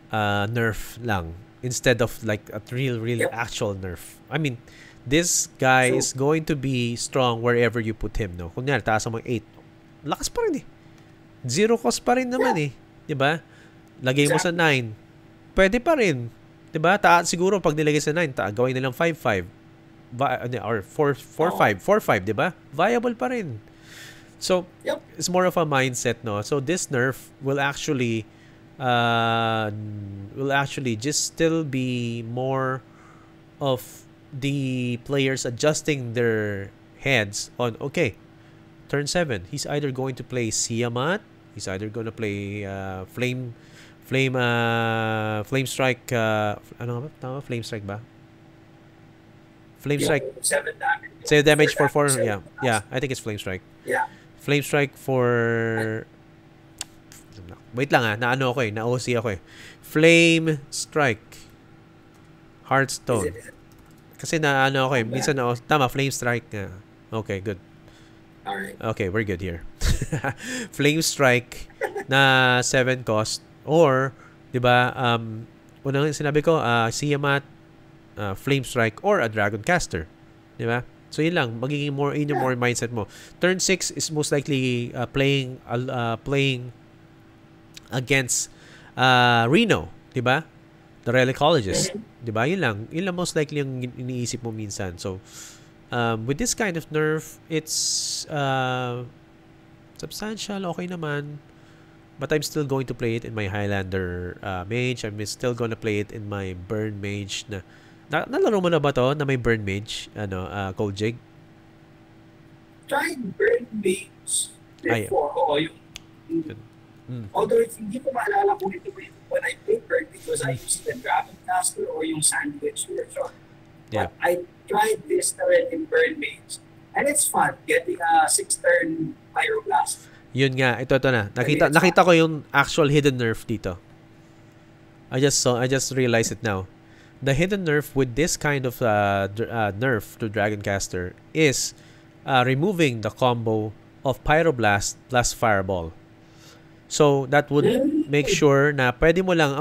nerf lang instead of like a real Yep. actual nerf. I mean, this guy True. is going to be strong wherever you put him, no? Kunyari, taas mo 8. Lakas pa rin eh. Zero cost pa rin naman Yeah. eh. 'Di ba? Lagay mo sa Exactly. 9. Pwede pa rin. 'Di ba? Siguro pag nilagay sa 9, gawin nilang 5-5 or 4-5, 4-5, 'di ba? Viable pa rin. So, Yep. it's more of a mindset, no? So this nerf will actually just still be more of the players adjusting their heads on, okay, turn 7, he's either going to play Siamat, he's either going to play Flame Strike, ano nga ba? Tama? Flame Strike ba? Flame Yeah. Strike, 7 damage. save damage for 4, Seven yeah. damage. Yeah, I think it's Flame Strike. Yeah. Flame Strike for... Wait lang naano ako na-OC ako eh. Flame Strike. Hearthstone. Is it? Kasi naano ako eh. Okay. Minsan tama, Flame Strike nga. Okay, good. All right. Okay, we're good here. Flame Strike na 7 cost or 'di ba unang sinabi ko Siamat, Flame Strike or a Dragon Caster, 'di ba? So yun lang, magiging more in your more mindset mo. Turn 6 is most likely playing against Reno, 'di ba? The Relicologist, 'di ba? Yun lang most likely yung iniisip mo minsan. So with this kind of nerf, it's substantial, okay naman. But I'm still going to play it in my Highlander mage. I'm still gonna play it in my Burn mage nalaro mo na ba to na may Burn mage Cold Jig? Tried burn beams Ay. before. Oo, yung although hindi ko maalala kung ito when I played burn beams was I used the Dragon Caster or yung Sandwich version. Yeah. But I tried this na rin in burn beams. And it's fun getting a 6-turn Pyroblast. Yun nga, ito na. Nakita ko yung actual hidden nerf dito. I just realized it now. The hidden nerf with this kind of nerf to Dragon Caster is removing the combo of Pyroblast plus Fireball. So that would make sure na ang pwede mo lang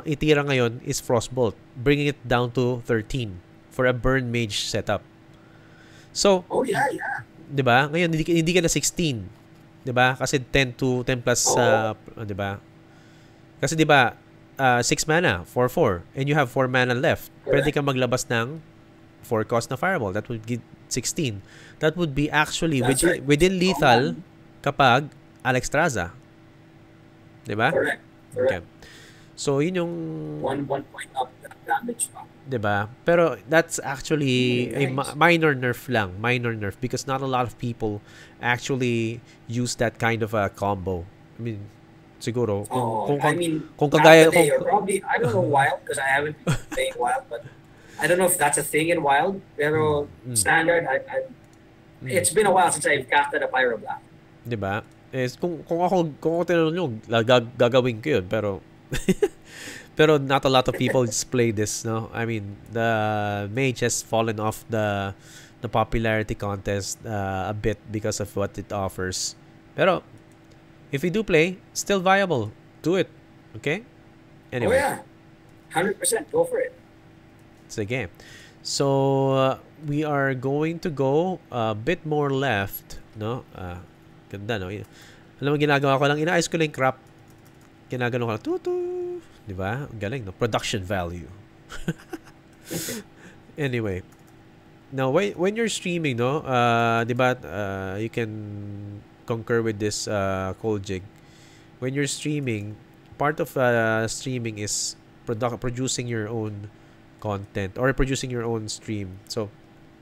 itira ngayon is Frostbolt, bringing it down to 13 for a Burn Mage setup. So, oh yeah. 'di ba? Ngayon hindi ka na 16. 'Di ba? Kasi 10 plus 'di ba? Kasi 'di ba 6 mana, 4/4 and you have 4 mana left. Pwede ka maglabas ng 4 cost na Fireball. That would give 16. That would be actually within lethal kapag Alexstrasza. 'Di ba? Correct. Okay. So yun yung One point up damage pa. 'di ba? Pero that's actually a minor nerf because not a lot of people actually use that kind of a combo. I mean, siguro kung kagaya probably I don't know Wild because I haven't been playing Wild, but I don't know if that's a thing in Wild. Pero standard, it's been a while since I've casted a Pyroblast. 'Di ba? Kung ako tinanong nyo, gagawin ko yun, pero pero not a lot of people just play this, no? I mean, the mage has fallen off the popularity contest a bit because of what it offers. Pero if you do play, still viable. Do it. Okay? Anyway. Oh yeah. 100%. Go for it. It's a game. So, we are going to go a bit more left, no? Ganda, no? Alam mo, ginagawa ko lang, inaayos ko lang yung crap. Ginagawa ko lang, tutu. Diba? Ang galing, no? Production value. Anyway. Now, when you're streaming, no? Diba, you can concur with this Cold Jig. When you're streaming, part of streaming is producing your own content or producing your own stream. So,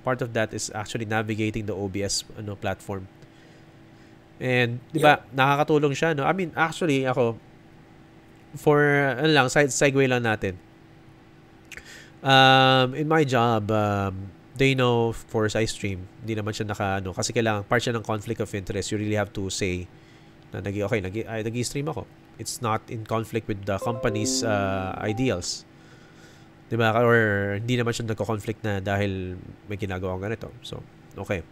part of that is actually navigating the OBS platform. And, diba, nakakatulong siya, no? I mean, actually, ako, for, segue lang natin. In my job, they know, of course, I stream. Hindi naman siya naka, ano, kasi kailangan, part siya ng conflict of interest. You really have to say na nag-stream ako. It's not in conflict with the company's ideals. Diba? Or hindi naman siya nagko-conflict na dahil may ginagawa akong ganito. So, okay.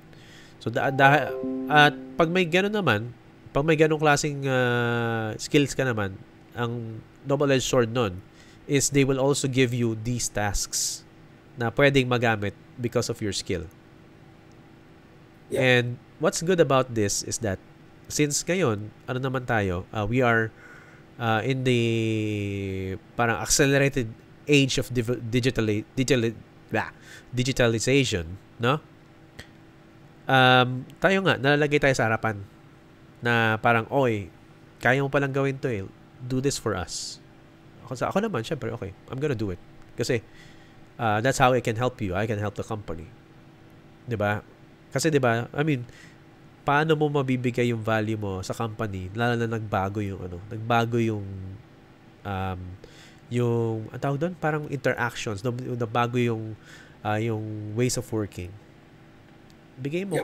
So, at pag may gano'n naman, pag may ganong klaseng skills ka naman, ang double-edged sword nun is they will also give you these tasks na pwedeng magamit because of your skill. Yeah. And what's good about this is that since ngayon, ano naman tayo, we are in the parang accelerated age of digitalization, no? Tayo nga, nalalagay tayo sa harapan na parang, oy, kaya mo palang gawin to eh. Do this for us. Ako naman, syempre, okay, I'm gonna do it. Kasi, that's how I can help you. I can help the company. Diba? Kasi diba, I mean, paano mo mabibigay yung value mo sa company, lalo na nagbago yung, ang tawag doon, parang interactions, nabago yung ways of working. Bigay mo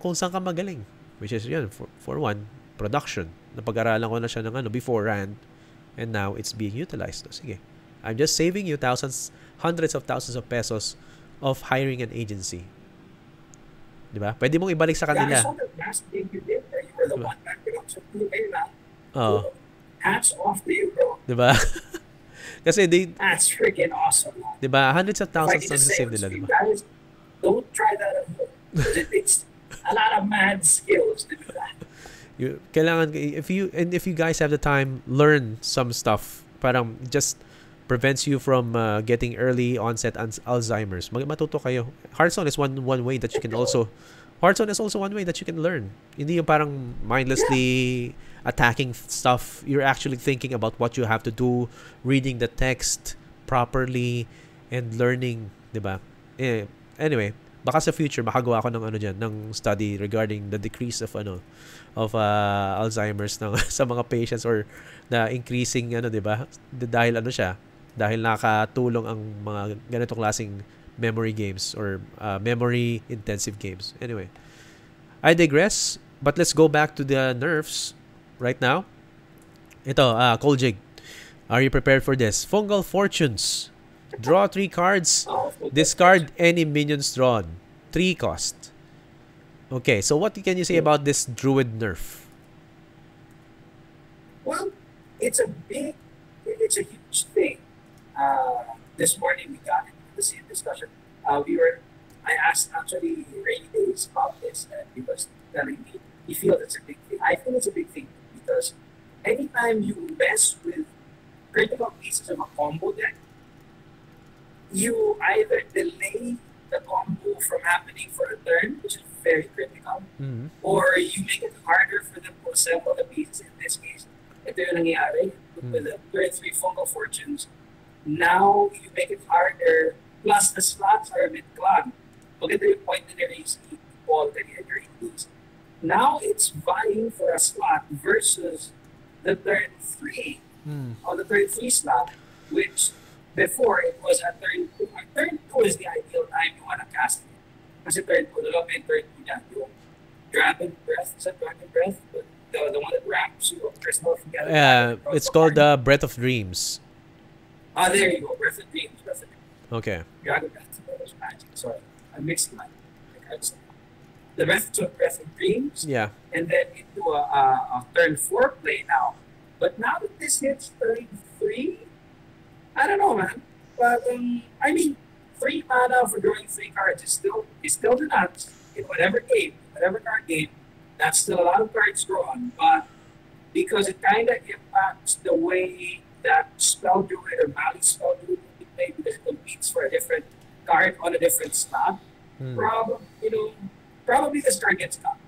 kung saan ka magaling. Which is, yun, for one, production. Napag-aralan ko na siya ng beforehand, and now it's being utilized. So, sige. I'm just saving you hundreds of thousands of pesos of hiring an agency. Diba? Pwede mong ibalik sa kanila. Yeah, I saw the last thing you did where you were the one-man production team. Oh. Hats off to you, bro. Diba? Kasi that's freaking awesome. Diba? Hundreds of thousands na save nila, diba? Guys, don't try that at home. It takes a lot of mad skills to do that. Kailangan, if you guys have the time, learn some stuff. Parang just prevents you from getting early onset Alzheimer's. Matuto kayo. Hearthstone is one way that you can also. Hearthstone is also one way that you can learn. Hindi yung parang mindlessly attacking stuff. You're actually thinking about what you have to do, reading the text properly, and learning, diba? Anyway, baka sa future makagawa ako ng study regarding the decrease of Alzheimer's sa mga patients, or the increasing diba? Dahil nakatulong ang mga ganitong klaseng memory games or memory intensive games. Anyway, I digress, but let's go back to the nerfs right now. Ito, Koljig, are you prepared for this? Fungal Fortunes. Draw 3 cards. Discard any minions drawn. 3 cost. Okay, so what can you say about this Druid nerf? Well, it's a huge thing. This morning we got into the same discussion. I asked actually Rainy Days about this, and he was telling me he feels it's a big thing. I feel it's a big thing because anytime you mess with critical pieces of a combo deck, you either delay the combo from happening for a turn, which is very critical, or you make it harder for them to assemble the pieces. In this case, ito yung nangyayari with the turn 3 Fungal Fortunes. Now you make it harder, plus the slots are a bit clogged. Maganda yung point na ni-raise Paul kanina during these. Now it's vying for a slot versus the turn 3 on the turn 3 slot, which before it was a turn 2. Turn 2 is the ideal time you want to cast it. Kasi turn 2, alam mo yung turn 2 niya, yung Dragon Breath. Is that Dragon Breath? The one that wraps you up crystal together. It's called Breath of Dreams. There you go. Breath of Dreams. Okay. Dragon Breath. That was magic. Sorry. I'm mixing my cards. The Breath of Dreams. Yeah. And then into a turn 4 play now. But now that this hits turn 3, I don't know, man. But, I mean, 3 mana for drawing 3 cards is still the nuts. In whatever card game, that's still a lot of cards drawn. But because it kind of impacts the way that Spell Druid or Mali Spell Druid will be played, because it competes for a different card on a different slot, probably this card gets cut.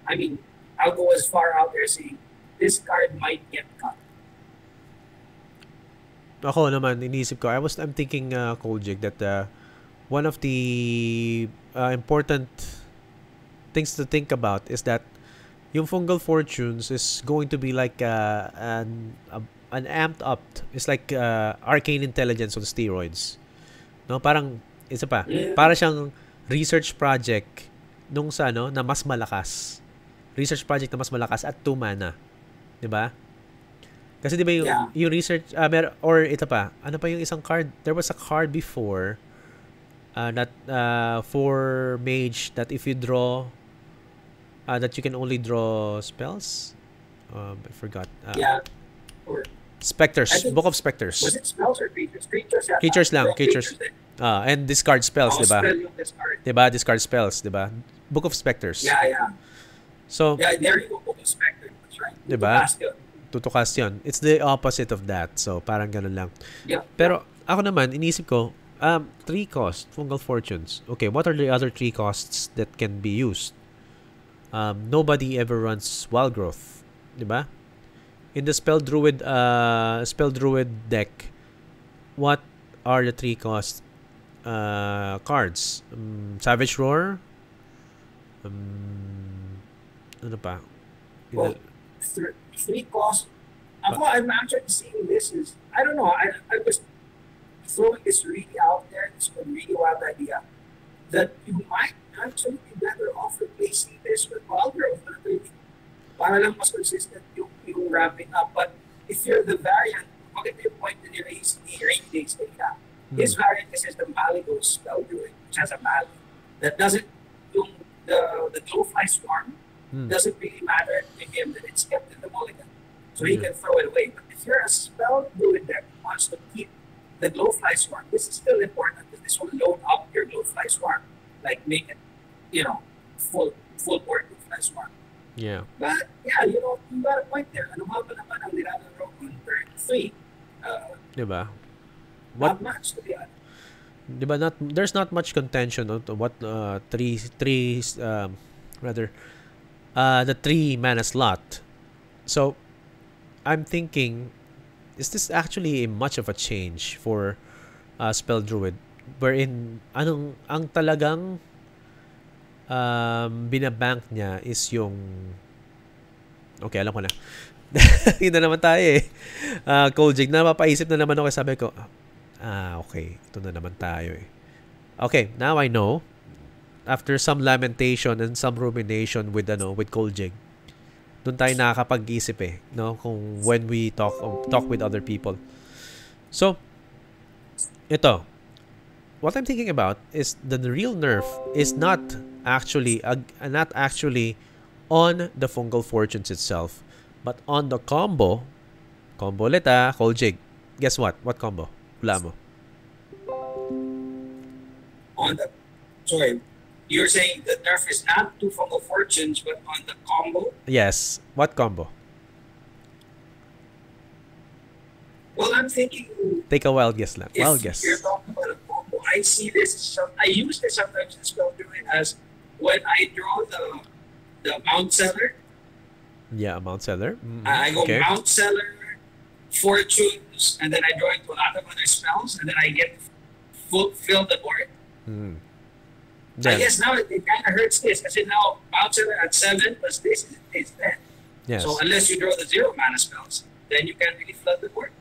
I mean, I'll go as far out there saying this card might get cut. Ako naman, inisip ko, I'm thinking, Koljig, that one of the important things to think about is that yung Fungal Fortunes is going to be like an amped up, it's like arcane intelligence on steroids. No, parang isa pa. Yeah. Para siyang research project nung sa ano na mas malakas. Research project na mas malakas at 2 mana, 'di ba? Kasi 'di ba Yeah. yung research or ito pa. Ano pa yung isang card? There was a card before that for mage that if you draw that you can only draw spells. I forgot. Yeah. Or I Specters, think Book of was Specters. it spells or creatures? Creatures yata. Creatures lang, Draw creatures. din. And discard spells, Oh, 'di ba? spell yung discard. 'Di ba? Discard spells, 'di ba? Book of Specters. Yeah, yeah. So, Yeah, there you go. Spectre. That's right. 'di ba? Tutukas yun. Tutukas 'yon. It's the opposite of that. So, parang ganun lang. Yeah. Pero ako naman inisip ko 3 cost fungal fortunes. Okay, what are the other 3 costs that can be used? Nobody ever runs wild growth, 'di ba? In the spell druid deck, what are the 3 cost cards? Savage Roar. Ano pa? Well, three costs. I'm actually seeing this is, I don't know, I was throwing this really out there, this is a really wild idea, that you might actually be better off replacing this with Walgrove. Para lang mas consistent yung wrapping up. But if you're the variant, maganda yung point na ni Rainy Days kanina. His variant is the Maligo spell druid, which has a Mali. That doesn't, the Glowfly Swarm doesn't really matter to him that it's kept in the mulligan. So he can throw it away. But if you're a spell druid that wants to keep the Glowfly Swarm, this is still important because this will load up your Glowfly Swarm. Like make it, full board Glowfly Swarm. Yeah. But yeah, you got a point there. Ano nga ba naman ang nilalaro on turn 3? Diba? Not much, to be honest. Diba, there's not much contention on what the 3 mana slot. So I'm thinking, is this actually much of a change for spell druid wherein ang talagang binabank niya is yung okay, alam ko na. Yun na naman tayo eh. Cold Jig, napapaisip na naman ako, sabi ko okay, ito na naman tayo eh. Okay, now I know. After some lamentation and some rumination with Cold Jig, doon tayo nakakapag-isip eh, no? Kung when we talk with other people. So, ito. What I'm thinking about is the real nerf is not actually on the fungal fortunes itself, but on the combo. Combo ulit Cold Jig. Guess what? What combo? Wala mo. Sorry, you're saying the nerf is not to fungal fortunes, but on the combo? Yes. What combo? Well, I'm thinking. Take a wild guess lang. Wild guess. You're talking about a combo, I see this. I use this sometimes in spell doing as when I draw the Mount Seller. Yeah, Mount Seller. I go okay. Mount Seller, Fortunes, and then I draw into a lot of other spells, and then I get fill the board. I guess now it kind of hurts this, because now Mount Seller at 7 plus this is 10. Yes. So unless you draw the 0 mana spells, then you can't really flood the board.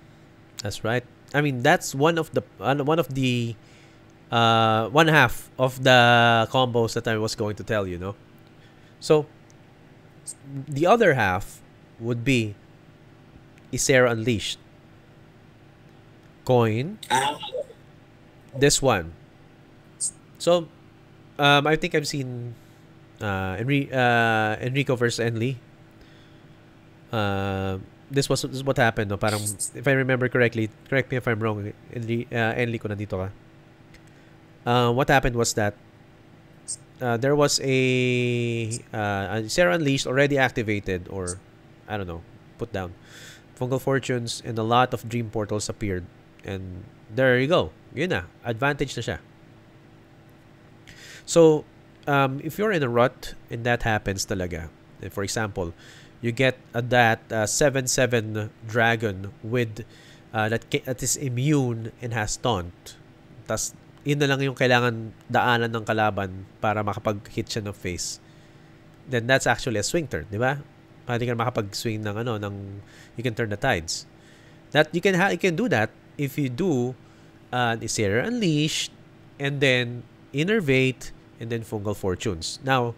That's right. I mean, that's one half of the combos that I was going to tell you, no? So, the other half would be Ysera Unleashed. Coin. This one. So, I think I've seen Enrico versus Enli. This was what happened, no? Parang, if I remember correctly, correct me if I'm wrong, Enli ko nandito ka. What happened was that there was a Ysera Unleashed already activated, or I don't know, put down. Fungal Fortunes and a lot of Dream Portals appeared, and there you go. Yun na, advantage na siya. So, if you're in a rut and that happens talaga, for example, you get that 7/7 dragon with that is immune and has taunt. Tas yun na lang yung kailangan daanan ng kalaban para makapag-hit siya ng face. Then that's actually a swing turn, di ba? Hindi ka makapag-swing ng you can turn the tides. That you can do that if you do Ysera Unleashed, and then Innervate, and then Fungal Fortunes. Now,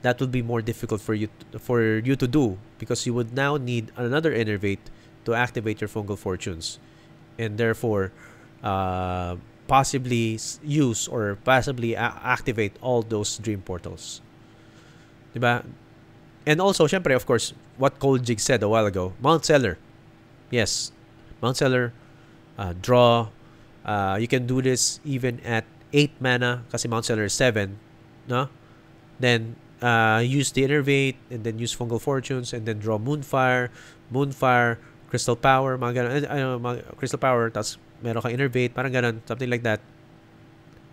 that will be more difficult for you to do because you would now need another Innervate to activate your Fungal Fortunes, and therefore, possibly use or possibly activate all those Dream Portals. Diba? And also, syempre, of course, what Cold Jig said a while ago, Mount Seller. Yes, Mount Seller, draw. You can do this even at 8 mana kasi Mount Seller is 7. No? Then, use the Innervate and then use Fungal Fortunes and then draw Moonfire, Crystal Power, mga ganun. Crystal Power, tapos meron kang Innervate, parang ganun, something like that.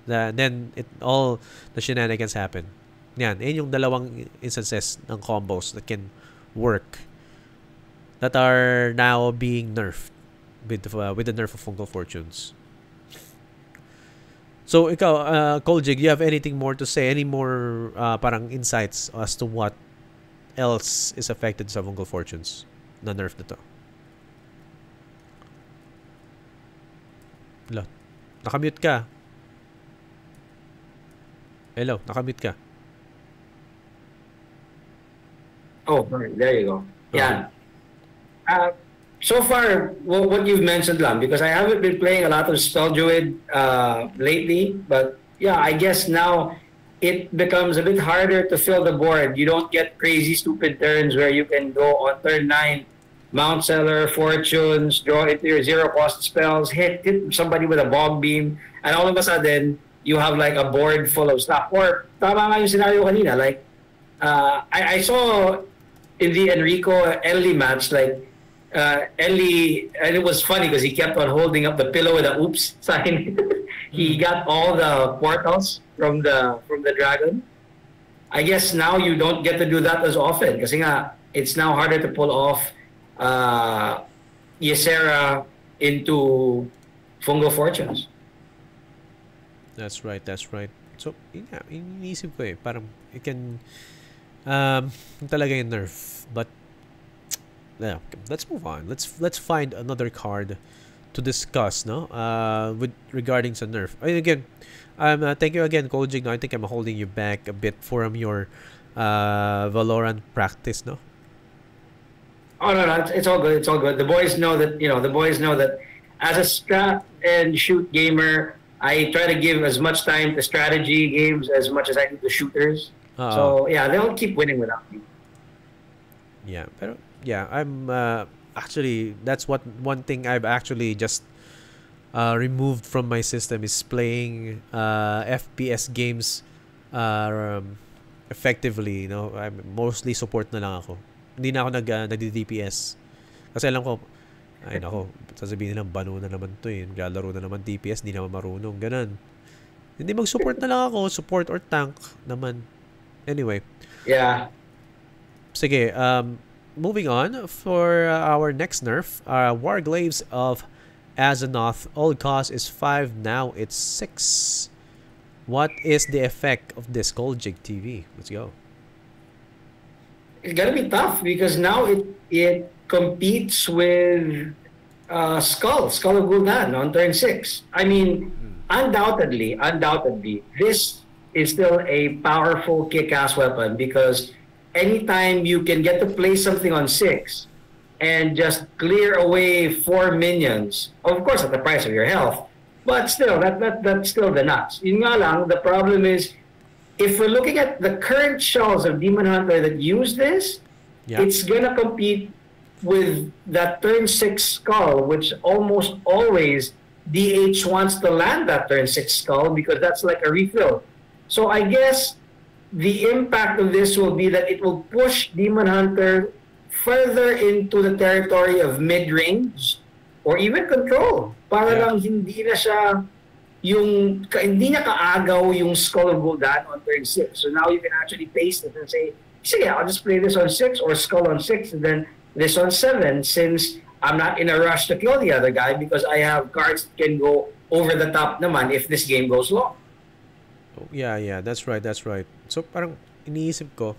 Then, all the shenanigans happen. Yan yung dalawang instances ng combos that can work that are now being nerfed with the nerf of Fungal Fortunes. So, ikaw, Koljig, you have anything more to say? Any more parang insights as to what else is affected sa Fungal Fortunes na nerf na to? Hello? Nakamute ka. Hello? Nakamute ka. Oh, there you go. Yeah. So far, what you've mentioned lang, because I haven't been playing a lot of Spell Druid lately, but yeah, I guess now it becomes a bit harder to fill the board. You don't get crazy, stupid turns where you can go on turn 9, Mount Seller, Fortunes, draw into your 0-cost spells, hit somebody with a Bog Beam, and all of a sudden, you have like a board full of stuff. Or, tama nga yung scenario kanina, like, I saw in the Enrico Ellie match, like, Ellie, and it was funny because he kept on holding up the pillow with a oops sign. He got all the portals from the dragon. I guess now you don't get to do that as often kasi nga it's now harder to pull off Ysera into Fungal Fortunes. That's right. So, yeah, iniisip ko parang it can talaga yung nerf, but yeah, let's move on. Let's find another card to discuss, no? With regarding sa nerf. And again, thank you again, Koljig. No, I think I'm holding you back a bit from your Valorant practice, no? Oh no, it's all good. It's all good. The boys know that as a strat and shoot gamer, I try to give as much time to strategy games as much as I do to shooters. So yeah, they'll keep winning without me. Yeah, pero yeah, I'm actually that's one thing I've actually just removed from my system is playing FPS games effectively. I'm mostly support na lang ako. Hindi na ako nag-DPS kasi alam ko ay nako, sasabihin nilang bano na naman to naglalaro na naman DPS, hindi naman marunong, ganun. Hindi mag-support na lang ako, support or tank naman. Anyway. Yeah. Sige, moving on for our next nerf, Warglaves of Azeroth. Old cost is 5, now it's 6. What is the effect of this Koljig TV? Let's go. It's gonna be tough because now it competes with Skull of Gul'dan on turn 6. I mean, undoubtedly, this is still a powerful kick-ass weapon because anytime you can get to play something on 6 and just clear away 4 minions, of course at the price of your health, but still, that's still the nuts. Yun nga lang, the problem is, if we're looking at the current shells of Demon Hunter that use this, it's gonna compete with that turn 6 skull, which almost always DH wants to land that turn 6 skull because that's like a refill. So I guess the impact of this will be that it will push Demon Hunter further into the territory of mid-range or even control. Para lang hindi niya kaagaw yung Skull of Gul'dan on turn 6. So now you can actually paste it and say, sige, I'll just play this on 6 or Skull on 6 and then this on 7 since I'm not in a rush to kill the other guy because I have cards that can go over the top naman if this game goes long. Yeah, that's right. So parang iniisip ko,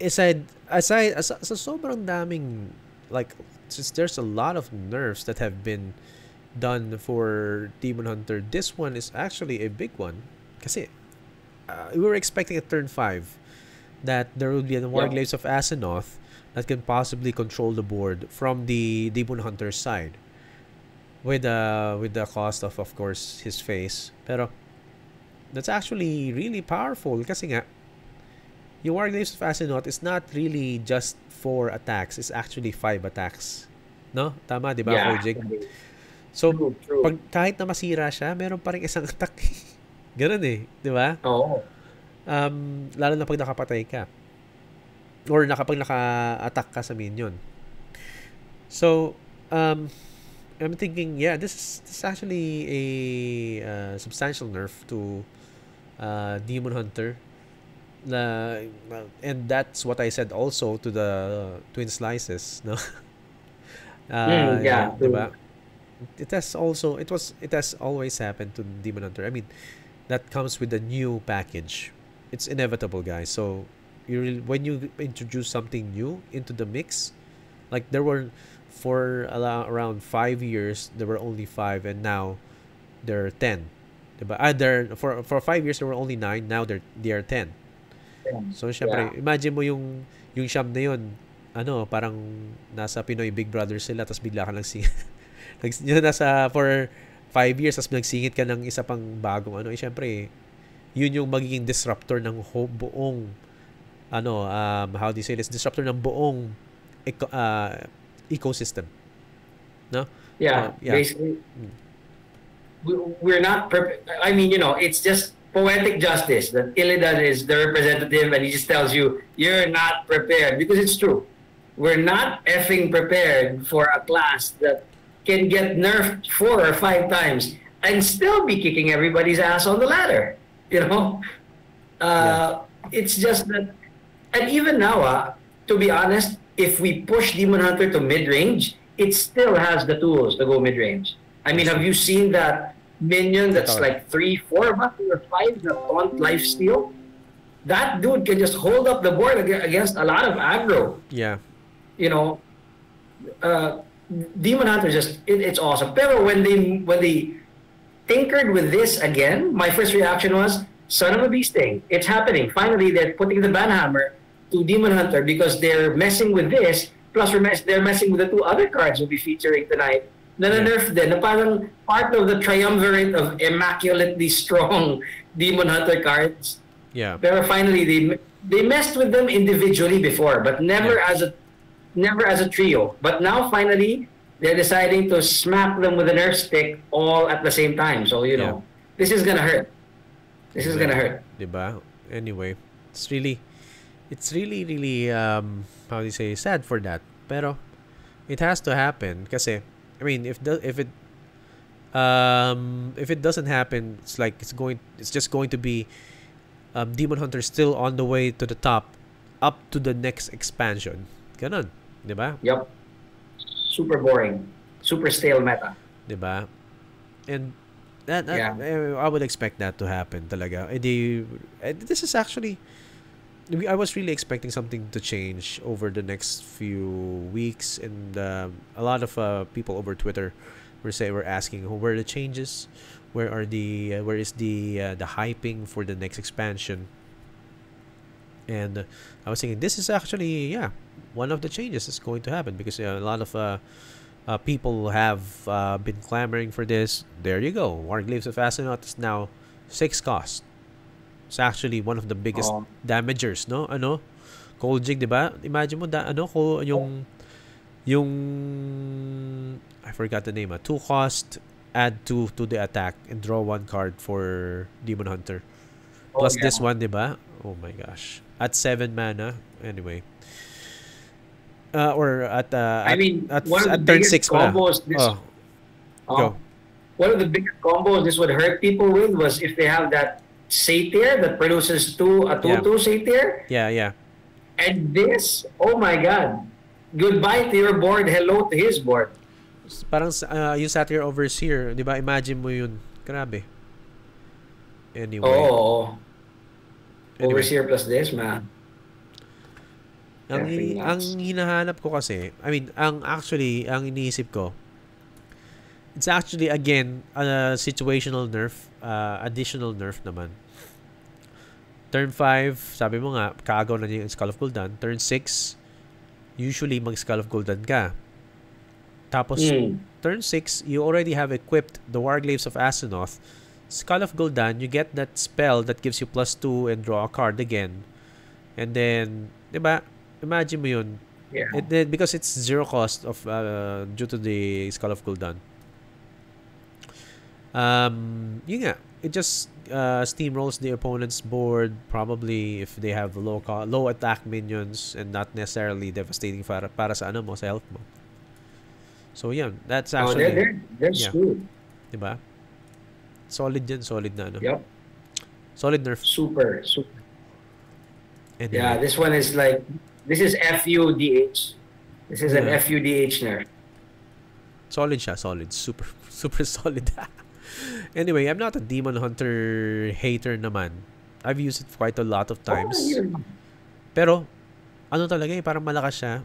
aside sa sobrang daming, like, since there's a lot of nerfs that have been done for Demon Hunter, this one is actually a big one. Kasi we were expecting at turn 5 that there will be a Yep. Warglaives of Asenoth that can possibly control the board from the Demon Hunter side with the cost of course his face. Pero that's actually really powerful kasi nga yung Warglaives of Asenoth is not really just 4 attacks, it's actually 5 attacks. No? Tama, di ba, Yeah. Kojig? So, True, true. pag kahit na masira siya, meron pa rin isang attack. Ganun eh, di ba? Oo. Lalo na pag nakapatay ka. Or pag naka-attack ka sa minion. So, I'm thinking, yeah, this is actually a substantial nerf to Demon Hunter. And that's what I said also to the Twin Slices, no? Yeah, Diba? It has always happened to Demon Hunter. I mean, that comes with the new package. It's inevitable, guys. So, when you introduce something new into the mix, like there were around 5 years, there were only 5, and now there are 10. Diba? For 5 years there were only 9. Now they are 10. So, syempre, imagine mo yung Sham na yun, parang nasa Pinoy Big Brother sila, tapos bigla ka lang singit. Yun, nasa for 5 years, tapos nagsingit ka ng isa pang bagong syempre, yun yung magiging disruptor ng buong, how do you say this? Disruptor ng buong ecosystem. No? Yeah, basically, we're not I mean, it's just poetic justice that Illidan is the representative and he just tells you, you're not prepared. Because it's true. We're not effing prepared for a class that can get nerfed 4 or 5 times and still be kicking everybody's ass on the ladder. It's just that, and even now, to be honest, if we push Demon Hunter to mid-range, it still has the tools to go mid-range. I mean, have you seen that minion that's like 3, 4 bucks or 5 that taunt lifesteal? That dude can just hold up the board against a lot of aggro. Yeah. Demon Hunter it's awesome. Pero when they tinkered with this again, my first reaction was, son of a bee sting. It's happening. Finally, they're putting the banhammer to Demon Hunter because they're messing with this. Plus, they're messing with the 2 other cards we'll be featuring tonight. Na-nerf din, na parang part of the triumvirate of immaculately strong Demon Hunter cards. Yeah. Pero finally, they messed with them individually before, but never as a trio. But now, finally, they're deciding to smack them with a nerf stick all at the same time. So, this is gonna hurt. This is gonna hurt. Diba? Anyway, it's really, how do you say, sad for that. Pero, it has to happen. Kasi, I mean, if it doesn't happen, it's just going to be Demon Hunter still on the way to the top, up to the next expansion. Ganon, diba? Yep. Super boring, super stale meta. Diba? And that I would expect that to happen talaga. This is actually, I was really expecting something to change over the next few weeks, and a lot of people over Twitter were asking, where are the changes, where is the hyping for the next expansion. And I was thinking, this is actually one of the changes that's going to happen, because a lot of people have been clamoring for this. There you go, Warglaives of Asenoth is now 6 cost. It's actually one of the biggest damagers, no? Cold Jig, diba? Imagine mo yung I forgot the name. 2 cost, add 2 to the attack, and draw 1 card for Demon Hunter. Plus this one, diba? Oh my gosh. At 7 mana, anyway. Or at turn 6 combos go. One of the biggest combos this would hurt people with was if they have that Satyr that produces 2/2 Satyr. Yeah. And this, oh my god. Goodbye to your board, hello to his board. Parang yung Satyr Overseer, di ba? Imagine mo yun. Grabe. Anyway. Overseer plus this, man. Ang hinahanap ko kasi, I mean, ang iniisip ko, It's actually, again, a situational nerf, additional nerf naman. Turn 5, sabi mo nga, kaagaw na yung Skull of Gul'dan. Turn 6, usually mag-Skull of Gul'dan ka. Tapos, turn 6, you already have equipped the Warglaives of Aseroth. Skull of Gul'dan, you get that spell that gives you +2 and draw a card again. And then, diba, imagine mo yun. Yeah. Because it's 0 cost of due to the Skull of Gul'dan. Yun nga, it just steamrolls the opponent's board, probably if they have low attack minions and not necessarily devastating para sa ano mo, sa health mo. So yan, that's actually they're screwed. Diba? Solid yan, solid na ano. Yep. Solid nerf. Super. Anyway. Yeah, this one is like, this is FUDH. This is an FUDH nerf. Solid siya, solid. Super solid. Anyway, I'm not a Demon Hunter hater naman. I've used it quite a lot of times. Pero, ano talaga parang malakas siya.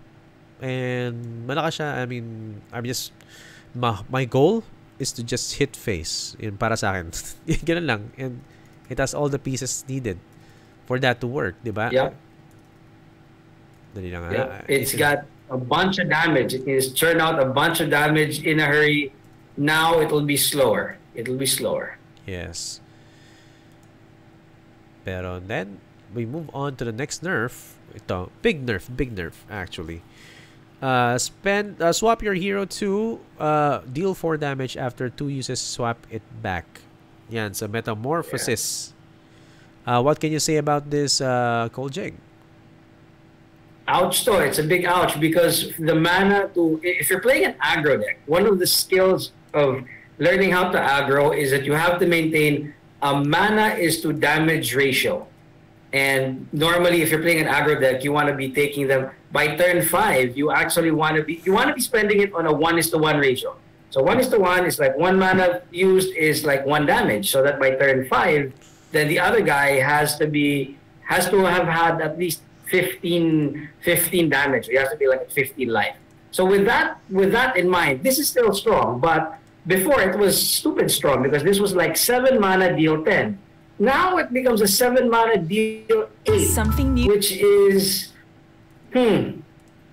And malakas siya, I mean, I'm just, my goal is to just hit face. Yun para sa akin. Ganun lang. And it has all the pieces needed for that to work, di ba? Yeah. Dali lang. Yeah. It's got a bunch of damage. It can churn out a bunch of damage in a hurry. Now it will be slower. Yes. Pero then, we move on to the next nerf. Ito, big nerf actually. Swap your hero to deal 4 damage after 2 uses, swap it back. Yan, so Metamorphosis. What can you say about this, Koljeg? Ouch though, it's a big ouch because the mana if you're playing an aggro deck, one of the skills of learning how to aggro is that you have to maintain a mana is to damage ratio. And normally if you're playing an aggro deck, you want to be taking them by turn 5, you actually want to be spending it on a 1:1 ratio. So 1:1 is like 1 mana used is like 1 damage. So that by turn 5, then the other guy has to have had at least 15 damage. He has to be like 15 life. So with that in mind, this is still strong, but before it was stupid strong because this was like 7 mana deal 10. Now it becomes a 7 mana deal 8. Something new. Which is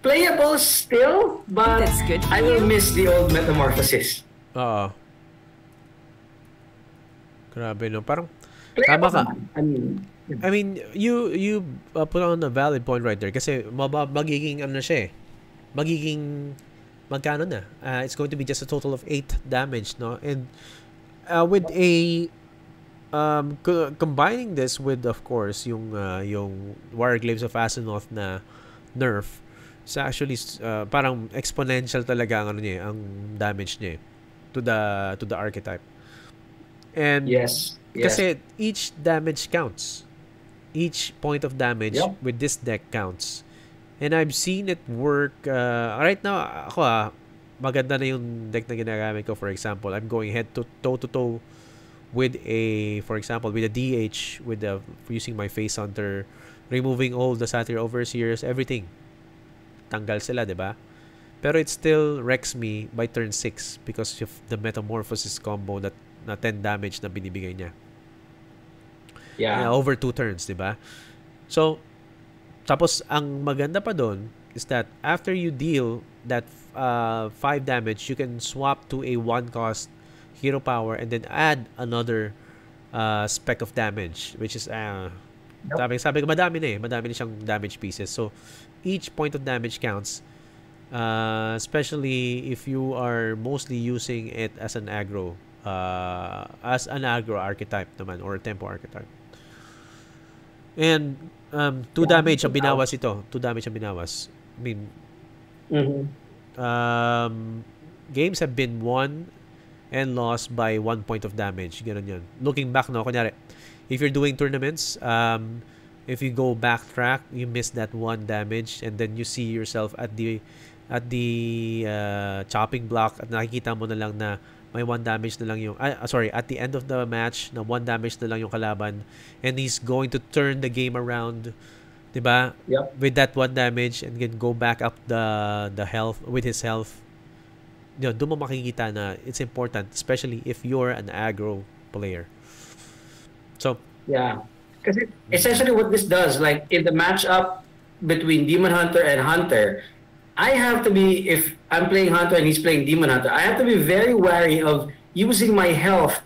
playable still, but that's good for I will miss the old Metamorphosis. Grabe no, parang playable tama ka. I mean, you put on a valid point right there kasi magiging ano siya magiging magkano na? It's going to be just a total of 8 damage, no? And with a combining this with, of course, yung Warglaives of Aseroth na nerf, it's actually parang exponential talaga ang ano niya, ang damage niya to the archetype. And yes. Kasi each damage counts. Each point of damage with this deck counts. And I've seen it work. Right now, ako maganda na yung deck na ginagamit ko. For example, I'm going head to toe with for example, with a DH, using my Face Hunter, removing all the Satyr Overseers, everything. Tanggal sila, diba? Pero it still wrecks me by turn 6 because of the Metamorphosis combo na 10 damage na binibigay niya. Yeah. Over 2 turns, diba? So, tapos ang maganda pa doon is that after you deal that 5 damage, you can swap to a 1 cost hero power and then add another spec of damage, which is sabi ko madami na siyang damage pieces. So each point of damage counts, especially if you are mostly using it as an aggro archetype naman or a tempo archetype. And 2 damage ang binawas ito. 2 damage ang binawas. I mean, games have been won and lost by 1 point of damage. Ganun yun. Looking back, no, kunyari, if you're doing tournaments, if you go backtrack, you miss that 1 damage and then you see yourself at the chopping block at nakikita mo na lang na may 1 damage na lang yung at the end of the match na 1 damage na lang yung kalaban and he's going to turn the game around, diba? Yep. With that 1 damage and then go back up the health with his health. doon mo makikita na it's important, especially if you're an aggro player. So, Yeah. Because essentially what this does, like in the matchup between Demon Hunter and Hunter, I have to be, if I'm playing Hunter and he's playing Demon Hunter, I have to be very wary of using my health,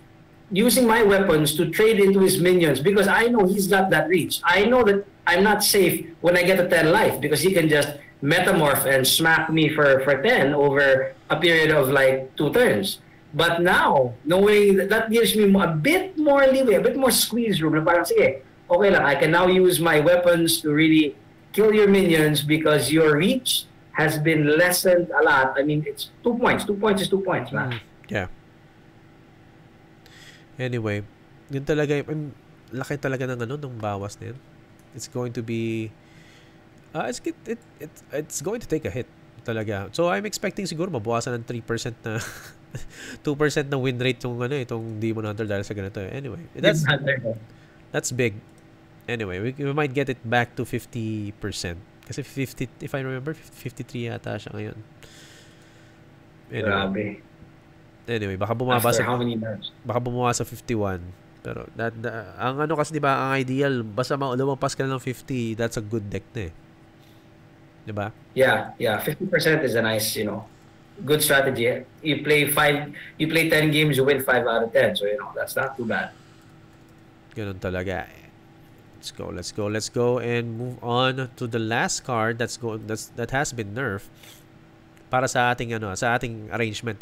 using my weapons to trade into his minions because I know he's got that reach. I know that I'm not safe when I get to 10 life because he can just metamorph and smack me for 10 over a period of like 2 turns. But now, knowing that gives me a bit more leeway, a bit more squeeze room. Na parang, sige, okay lang, I can now use my weapons to really kill your minions because your reach has been lessened a lot. I mean, it's 2 points. 2 points is 2 points. Yeah. Anyway, yun talaga, laki talaga ng ng bawas na yun. It's going to be, it's going to take a hit talaga. So I'm expecting siguro mabawasan ng 3% na 2% na win rate itong Demon Hunter dahil sa ganito. Anyway, that's big. Anyway, we might get it back to 50%. Kasi 50, if I remember, 53 yata siya ngayon. Anyway, baka bumaba After sa how many nerfs? Baka bumaba sa 51. Pero ang kasi 'di ba, ang ideal basta lumampas ka ng 50, that's a good deck na eh. 'Di ba? Yeah, 50% is a nice, good strategy. You play 10 games, you win 5 out of 10. So, that's not too bad. Ganun talaga. Let's go and move on to the last card that has been nerfed para sa ating sa ating arrangement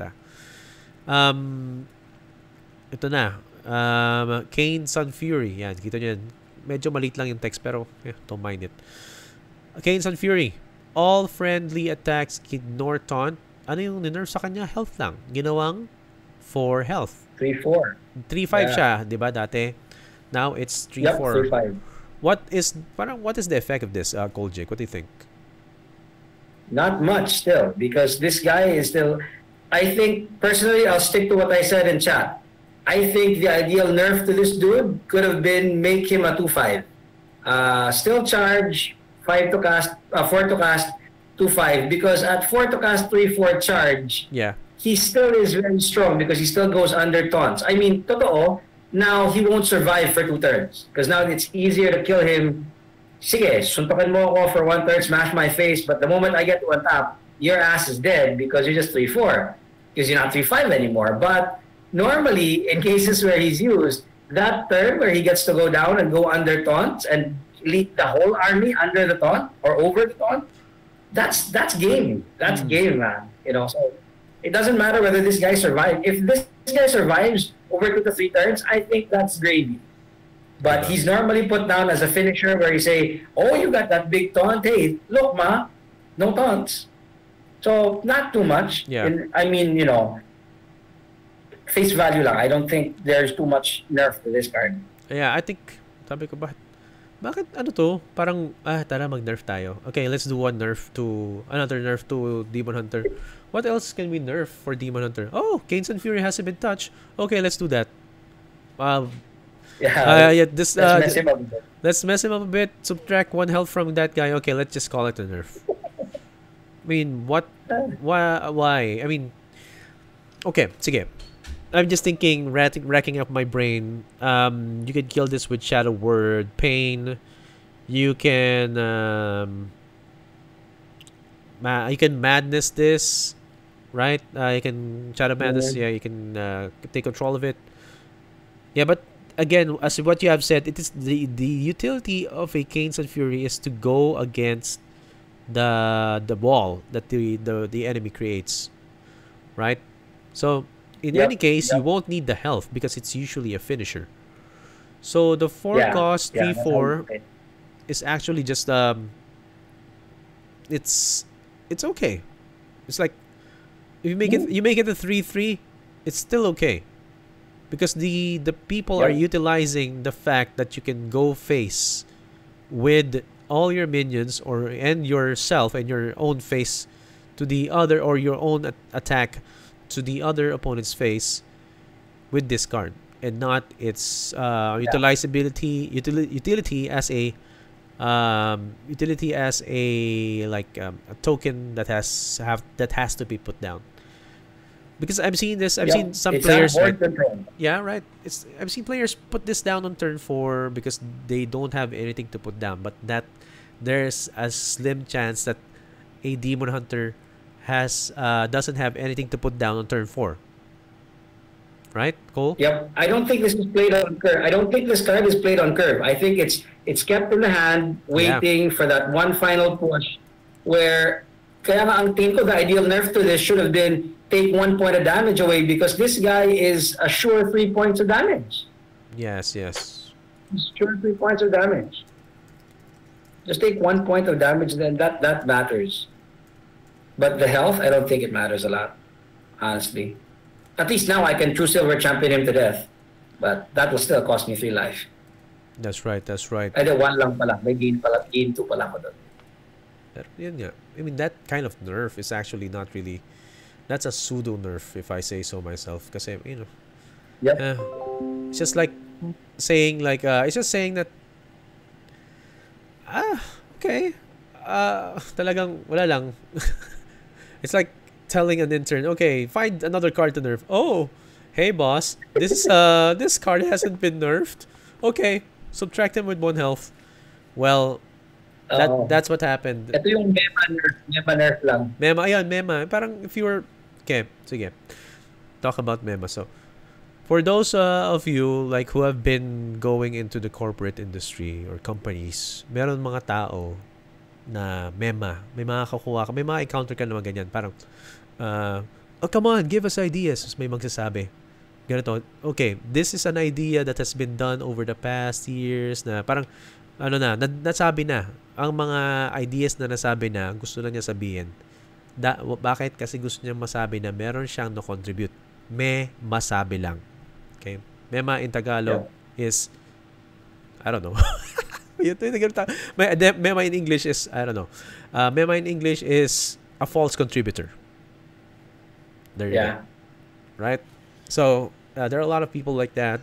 ito na. Kane Sun Fury. Yan, kita niyo yan. Medyo maliit lang yung text pero don't mind it. Kane Sun Fury. All friendly attacks ignore taunt. Ano yung nerf sa kanya? Health lang. Ginawang 4 health. 3-4. 3-5 siya, 'di ba dati? Now it's 3-4. Yep, 3-5. What is the effect of this, Cold Jake? What do you think? Not much still, because this guy is still. I think personally, I'll stick to what I said in chat. I think the ideal nerf to this dude could have been make him a 2-5. Still charge 5 to cast, 4 to cast, 2-5, because at 4 to cast 3-4 charge, he still is very strong because he still goes under taunts. I mean, totoo. Now, he won't survive for 2 turns. Because now it's easier to kill him. Sige, suntokin mo ako for 1 turn, smash my face, but the moment I get to on top, your ass is dead because you're just 3-4. Because you're not 3-5 anymore. But normally, in cases where he's used, that turn where he gets to go down and go under taunts and lead the whole army under the taunt or over the taunt, that's game. That's game, man. So it doesn't matter whether this guy survives. If this guy survives over 2 to 3 turns, I think that's gravy. But he's normally put down as a finisher where you say, oh, you got that big taunt. Hey, look, ma, no taunts. So, not too much. Yeah. I mean, face value lang. I don't think there's too much nerf to this card. Yeah, I think, sabi ko, bakit to? Parang, tara, mag-nerf tayo. Okay, let's do another nerf to Demon Hunter. What else can we nerf for Demon Hunter? Oh, Kane Sun Fury hasn't been touched. Okay, let's do that. Let's mess him up a bit. Subtract 1 health from that guy. Okay, let's just call it a nerf. I mean, what? Why? I mean, okay, sige. I'm just thinking, racking up my brain. You can kill this with Shadow Word, Pain. You can Madness this, right? You can Shadow Madness. Yeah, you can take control of it. Yeah, but again, as what you have said, it is the utility of a Kane Sun Fury is to go against the wall that the enemy creates, right? So in any case, you won't need the health because it's usually a finisher. So the 4 cost 3-4 is actually just it's okay. It's like if you make it a 3-3, it's still okay. Because the people are utilizing the fact that you can go face with all your minions and yourself and your own face to the other, or your own attack to the other opponent's face with this card, and not its utility as a like a token that has to be put down. Because I've seen this. I've Yep. seen some It's players. not Right, board control. yeah, right. I've seen players put this down on turn 4 because they don't have anything to put down. But that there's a slim chance that a Demon Hunter has doesn't have anything to put down on turn 4. Right, Cole? Yep. I don't think this is played on curve. I don't think this card is played on curve. I think it's kept in the hand, waiting for that one final push. Where, kaya nga ang tingin ko, the ideal nerf to this should have been take 1 point of damage away because this guy is a sure 3 points of damage. Yes, yes. Sure 3 points of damage. Just take 1 point of damage, then that matters. But the health, I don't think it matters a lot, honestly. At least now I can true silver champion him to death. But that will still cost me 3 life. That's right, that's right. Ay, 1 lang pala. May gain 2 pala ko doon. Yun nga. I mean, that kind of nerf is actually not really... That's a pseudo nerf, if I say so myself. Kasi, you know... Yep. It's just like saying, like... it's just saying that... Okay. Talagang wala lang. It's like telling an intern, okay, find another card to nerf. Oh, hey boss, this card hasn't been nerfed. Okay, subtract him with 1 health. Well, that's what happened. Ito yung mema nerf lang. Mema, ayan, mema. Parang if you were... Okay, sige. Talk about mema. So, for those of you like who have been going into the corporate industry or companies, meron mga tao na mema. May mga kakuha ka. May mga encounter ka naman ganyan. Parang, oh, come on, give us ideas. May magsasabi. Ganito, okay, this is an idea that has been done over the past years na parang, nasabi na. Ang mga ideas na nasabi na, gusto na niya sabihin. Bakit? Kasi gusto niya masabi na meron siyang no-contribute. Masabi lang. Okay? Mema in Tagalog is, I don't know. Mema in English is, I don't know. Mema in English is a false contributor. There you go. Right? So, there are a lot of people like that.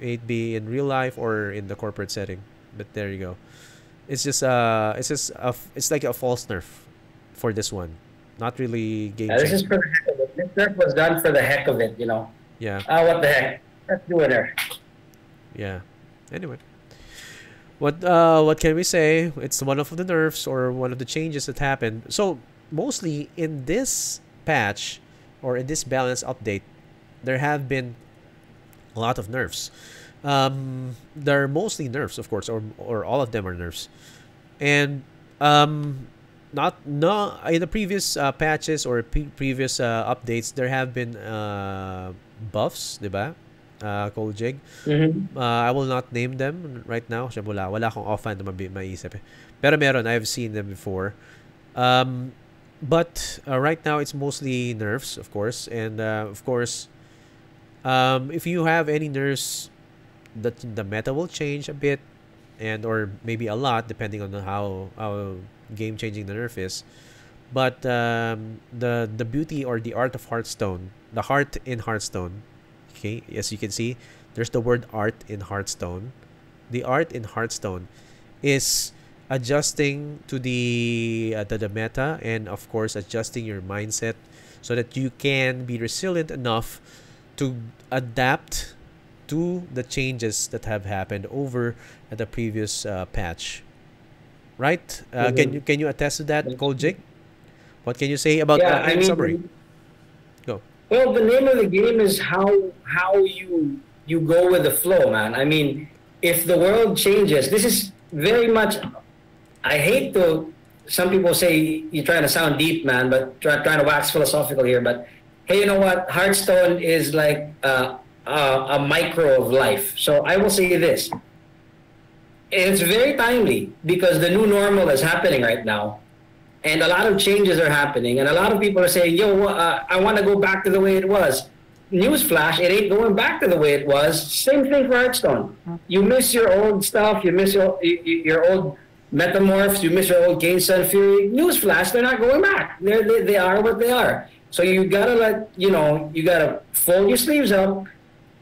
It be in real life or in the corporate setting. But there you go. It's just it's like a false nerf for this one. Not really game changer. This is for the heck of it. This nerf was done for the heck of it, you know. Yeah. What the heck? Let's do it there. Yeah. Anyway. What can we say? It's one of the nerfs or one of the changes that happened. So, mostly in this patch or in this balance update, there have been a lot of nerfs. They're mostly nerfs, of course, or all of them are nerfs. And not in the previous patches or previous updates, there have been buffs, diba? Cold Jig. I will not name them right now. Kasi wala akong offhand na maisip. Pero meron, I've seen them before. But right now, it's mostly nerfs, of course. And of course, if you have any nerfs, the meta will change a bit, and or maybe a lot, depending on how game-changing the nerf is. But the beauty or the art of Hearthstone, the heart in Hearthstone, okay, as you can see, there's the word art in Hearthstone. The art in Hearthstone is adjusting to the meta, and of course adjusting your mindset so that you can be resilient enough to adapt to the changes that have happened over at the previous patch. Right? Can you attest to that, Cold Jig? What can you say about that in summary? Go. Well, the name of the game is how you go with the flow, man. I mean, if the world changes, this is very much. I hate to. Some people say you're trying to sound deep, man, but trying to wax philosophical here. But hey, you know what? Hearthstone is like a micro of life. So I will say this. It's very timely because the new normal is happening right now. And a lot of changes are happening. And a lot of people are saying, yo, I want to go back to the way it was. Newsflash, it ain't going back to the way it was. Same thing for Hearthstone. You miss your old stuff. You miss your old metamorphs. You miss your old Gain Sun Fury. Newsflash, they're not going back. They are what they are. So you got to you got to fold your sleeves up,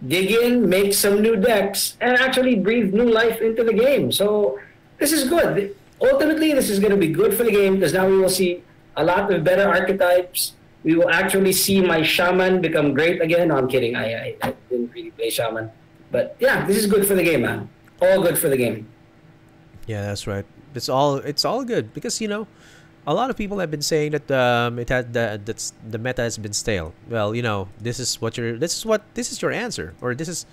dig in, make some new decks, and actually breathe new life into the game. So this is good. Ultimately, this is going to be good for the game because now we will see a lot of better archetypes, We will actually see my shaman become great again. No, I'm kidding. I didn't really play shaman. But yeah, this is good for the game, man. All good for the game. Yeah, that's right. It's all good because a lot of people have been saying that that's the meta has been stale. Well, this is your answer, or this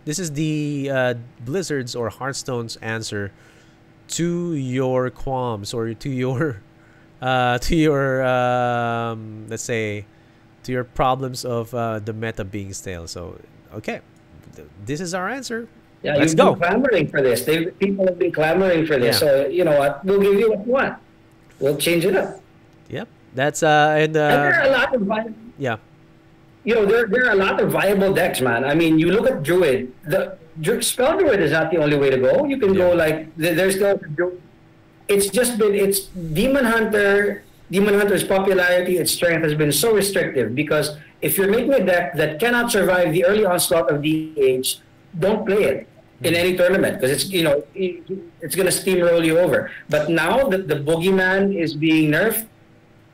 is the Blizzard's or Hearthstone's answer to your qualms, or to your let's say, to your problems of the meta being stale. So okay, this is our answer. Yeah, Let's you've go. been clamoring for this. People have been clamoring for this. Yeah. So you know what? We'll give you what you want. We'll change it up. Yep. That's and And there are a lot of yeah. there are a lot of viable decks, man. I mean, you look at Druid. The Spell Druid is not the only way to go. You can go like there's still. It's Demon Hunter. Demon Hunter's popularity, its strength has been so restrictive because if you're making a deck that cannot survive the early onslaught of DH, don't play it in any tournament because it's going to steamroll you over. But now that the boogeyman is being nerfed,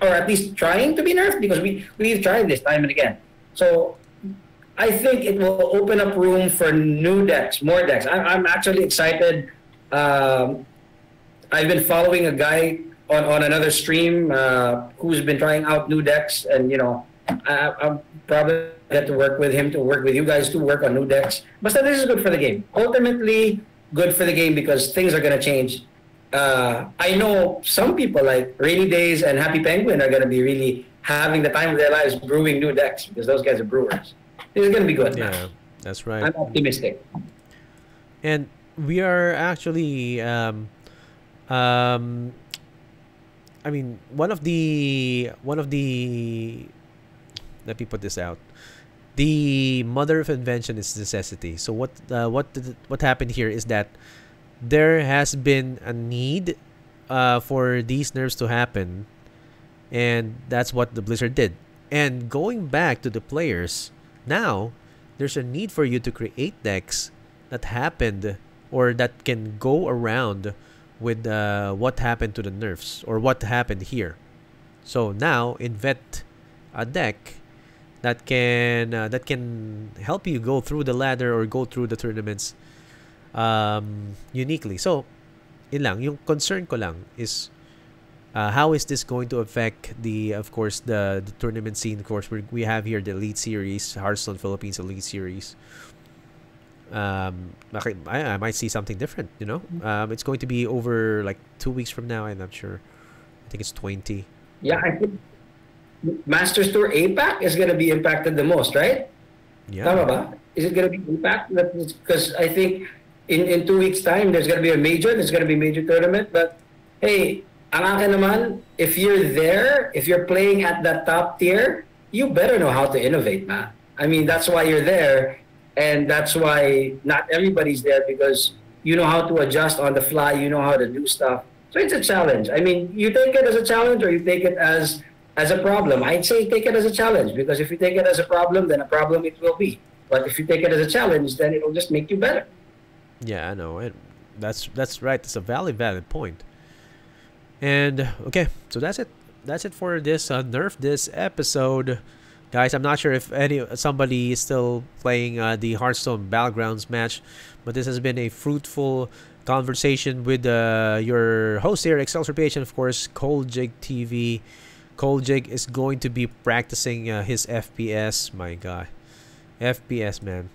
or at least trying to be nerfed, because we've tried this time and again. So I think it will open up room for new decks, more decks. I'm actually excited. I've been following a guy on another stream who's been trying out new decks, and I'm probably get to work with him, to work with you guys to work on new decks. But this is good for the game. Ultimately, good for the game because things are going to change. I know some people like Rainy Days and Happy Penguin are going to be really having the time of their lives brewing new decks because those guys are brewers. This is going to be good. Yeah, that's right. I'm optimistic. And we are actually I mean, one of the let me put this out. The mother of invention is necessity. So what happened here is that there has been a need for these nerfs to happen, and that's what the Blizzard did. And going back to the players, now there's a need for you to create decks that happened or that can go around with what happened to the nerfs or what happened here. So now invent a deck that can help you go through the ladder or go through the tournaments uniquely. So yun lang, yung concern ko lang is how is this going to affect of course the tournament scene. Of course we have here the Elite Series, Hearthstone Philippines Elite Series. I might see something different, it's going to be over like 2 weeks from now. I'm not sure. I think it's 20. Yeah, I think Masters Tour APAC is going to be impacted the most, right? Yeah. Tama ba? Is it going to be impacted? Because I think in 2 weeks time there's going to be a major, there's going to be a major tournament. But hey, ang akin naman, if you're there, if you're playing at that top tier, you better know how to innovate, man. I mean, that's why you're there. And that's why not everybody's there, because you know how to adjust on the fly, you know how to do stuff. So it's a challenge. I mean, you take it as a challenge or you take it as a problem. I'd say take it as a challenge, because if you take it as a problem, then a problem it will be. But if you take it as a challenge, then it'll just make you better. Yeah, I know. That's right. That's a valid point. And okay, so that's it. That's it for this Nerf This episode. Guys, I'm not sure if somebody is still playing the Hearthstone Battlegrounds match, but this has been a fruitful conversation with your host here, ExcelSor PH, and of course, Coljig TV. Coljig is going to be practicing his FPS. My God, FPS, man,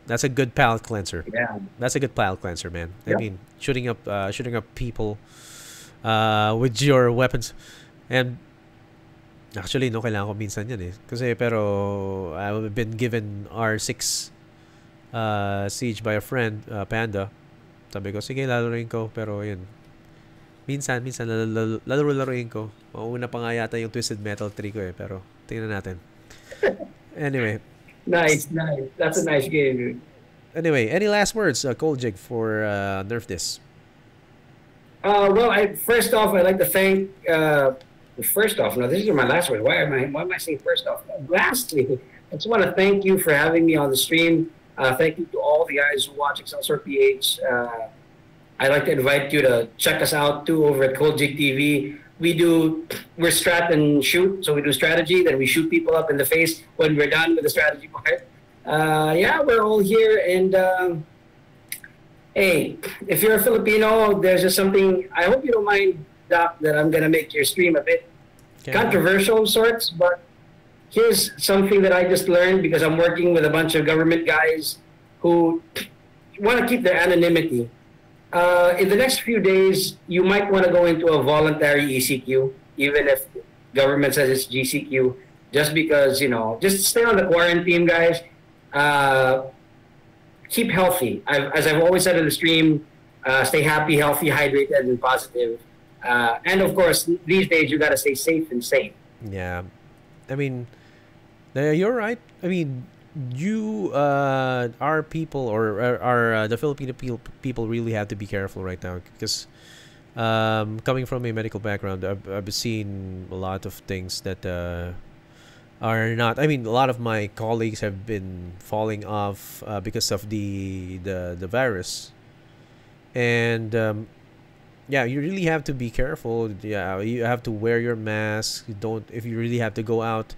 that's a good palate cleanser. Yeah, that's a good palate cleanser, man. Yep. I mean, shooting up people with your weapons. And actually, no, kailangan ko minsan yan eh. Pero I've been given R6 Siege by a friend, Panda. Sabi ko, sige, lalaroin ko. Pero yun, minsan lalaroin ko. Mauna pa nga yata yung Twisted Metal 3 ko eh. Pero tingnan natin. Anyway. Nice. That's a nice game, dude. Anyway, any last words, Coljig, for Nerf This? Well, first off, I'd like to thank... First off, no, this is my last word. Why am I saying first off? Lastly, I just want to thank you for having me on the stream. Thank you to all the guys who watch ExcelSor PH. I'd like to invite you to check us out too over at Coljig TV. we're strat and shoot. So we do strategy, then we shoot people up in the face when we're done with the strategy part. Yeah, we're all here, and hey, if you're a Filipino, there's just something. I hope you don't mind, Doc, that I'm gonna make your stream a bit controversial of sorts, but here's something that I just learned because I'm working with a bunch of government guys who want to keep their anonymity. In the next few days, you might want to go into a voluntary ECQ, even if government says it's GCQ, just because, just stay on the quarantine, guys. Keep healthy. As I've always said in the stream, stay happy, healthy, hydrated, and positive. And of course, these days, you got to stay safe and sane. Yeah. I mean, you're right. I mean, you, our people, or our the Filipino people really have to be careful right now because coming from a medical background, I've seen a lot of things that are not. I mean, a lot of my colleagues have been falling off because of the virus, and yeah, you really have to be careful. Yeah, you have to wear your mask. You don't if you really have to go out.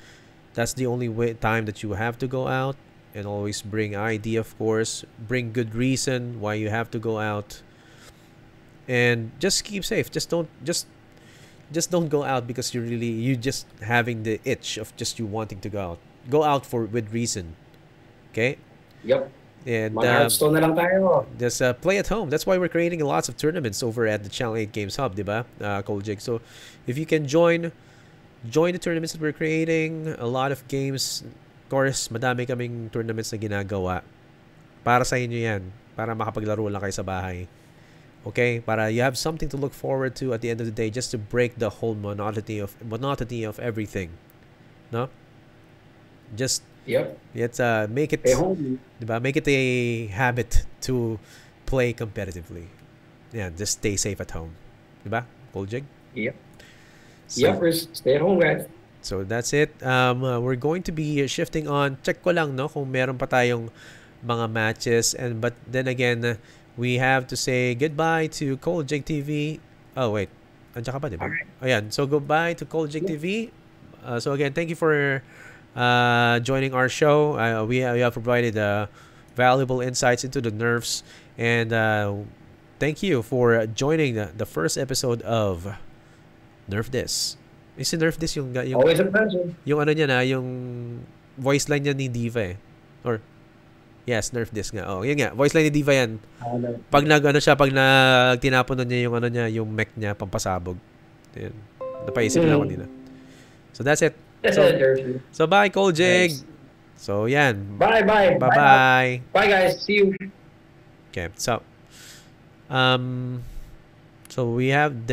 That's the only time that you have to go out, and always bring ID, of course. Bring good reason why you have to go out, and just keep safe. Just don't go out because you just having the itch of just you wanting to go out. Go out with reason, okay? Yep. And Hearthstone na lang tayo. just play at home. That's why we're creating lots of tournaments over at the Channel 8 Games Hub, diba? Coljig. So if you can join the tournaments that we're creating, a lot of games. Of course, madami kaming tournaments na ginagawa. Para sa inyo yan. Para makapaglaro lang kayo sa bahay. Okay? Para you have something to look forward to at the end of the day, just to break the whole monotony of everything. No? Just Yep. let's make it, diba? Make it a habit to play competitively. Yeah, just stay safe at home. Diba? Koljig? Yep. So, Yep, stay at home, guys. So that's it. We're going to be shifting on. Check ko lang, no, kung meron pa tayong mga matches, but then again, we have to say goodbye to Koljig TV. Oh wait, andiyan ka pa, diba? Alright. Ayan. So goodbye to Koljig TV. So again, thank you for joining our show. We have provided valuable insights into the nerfs, and thank you for joining the first episode of Nerf This. Si Nerf This yung Always a pleasure. yung ano niya na, yung voice line niya ni Diva eh. Or yes, Nerf This nga. Oh, yun nga. Voice line ni Diva yan. Pag pag tinapon na niya yung ano niya, yung mech niya pampasabog. Yun. Napaisip na ako nila. So that's it. So bye, Koljig. Nice. So yan. Bye. Bye. Bye, guys. See you. Okay. So we have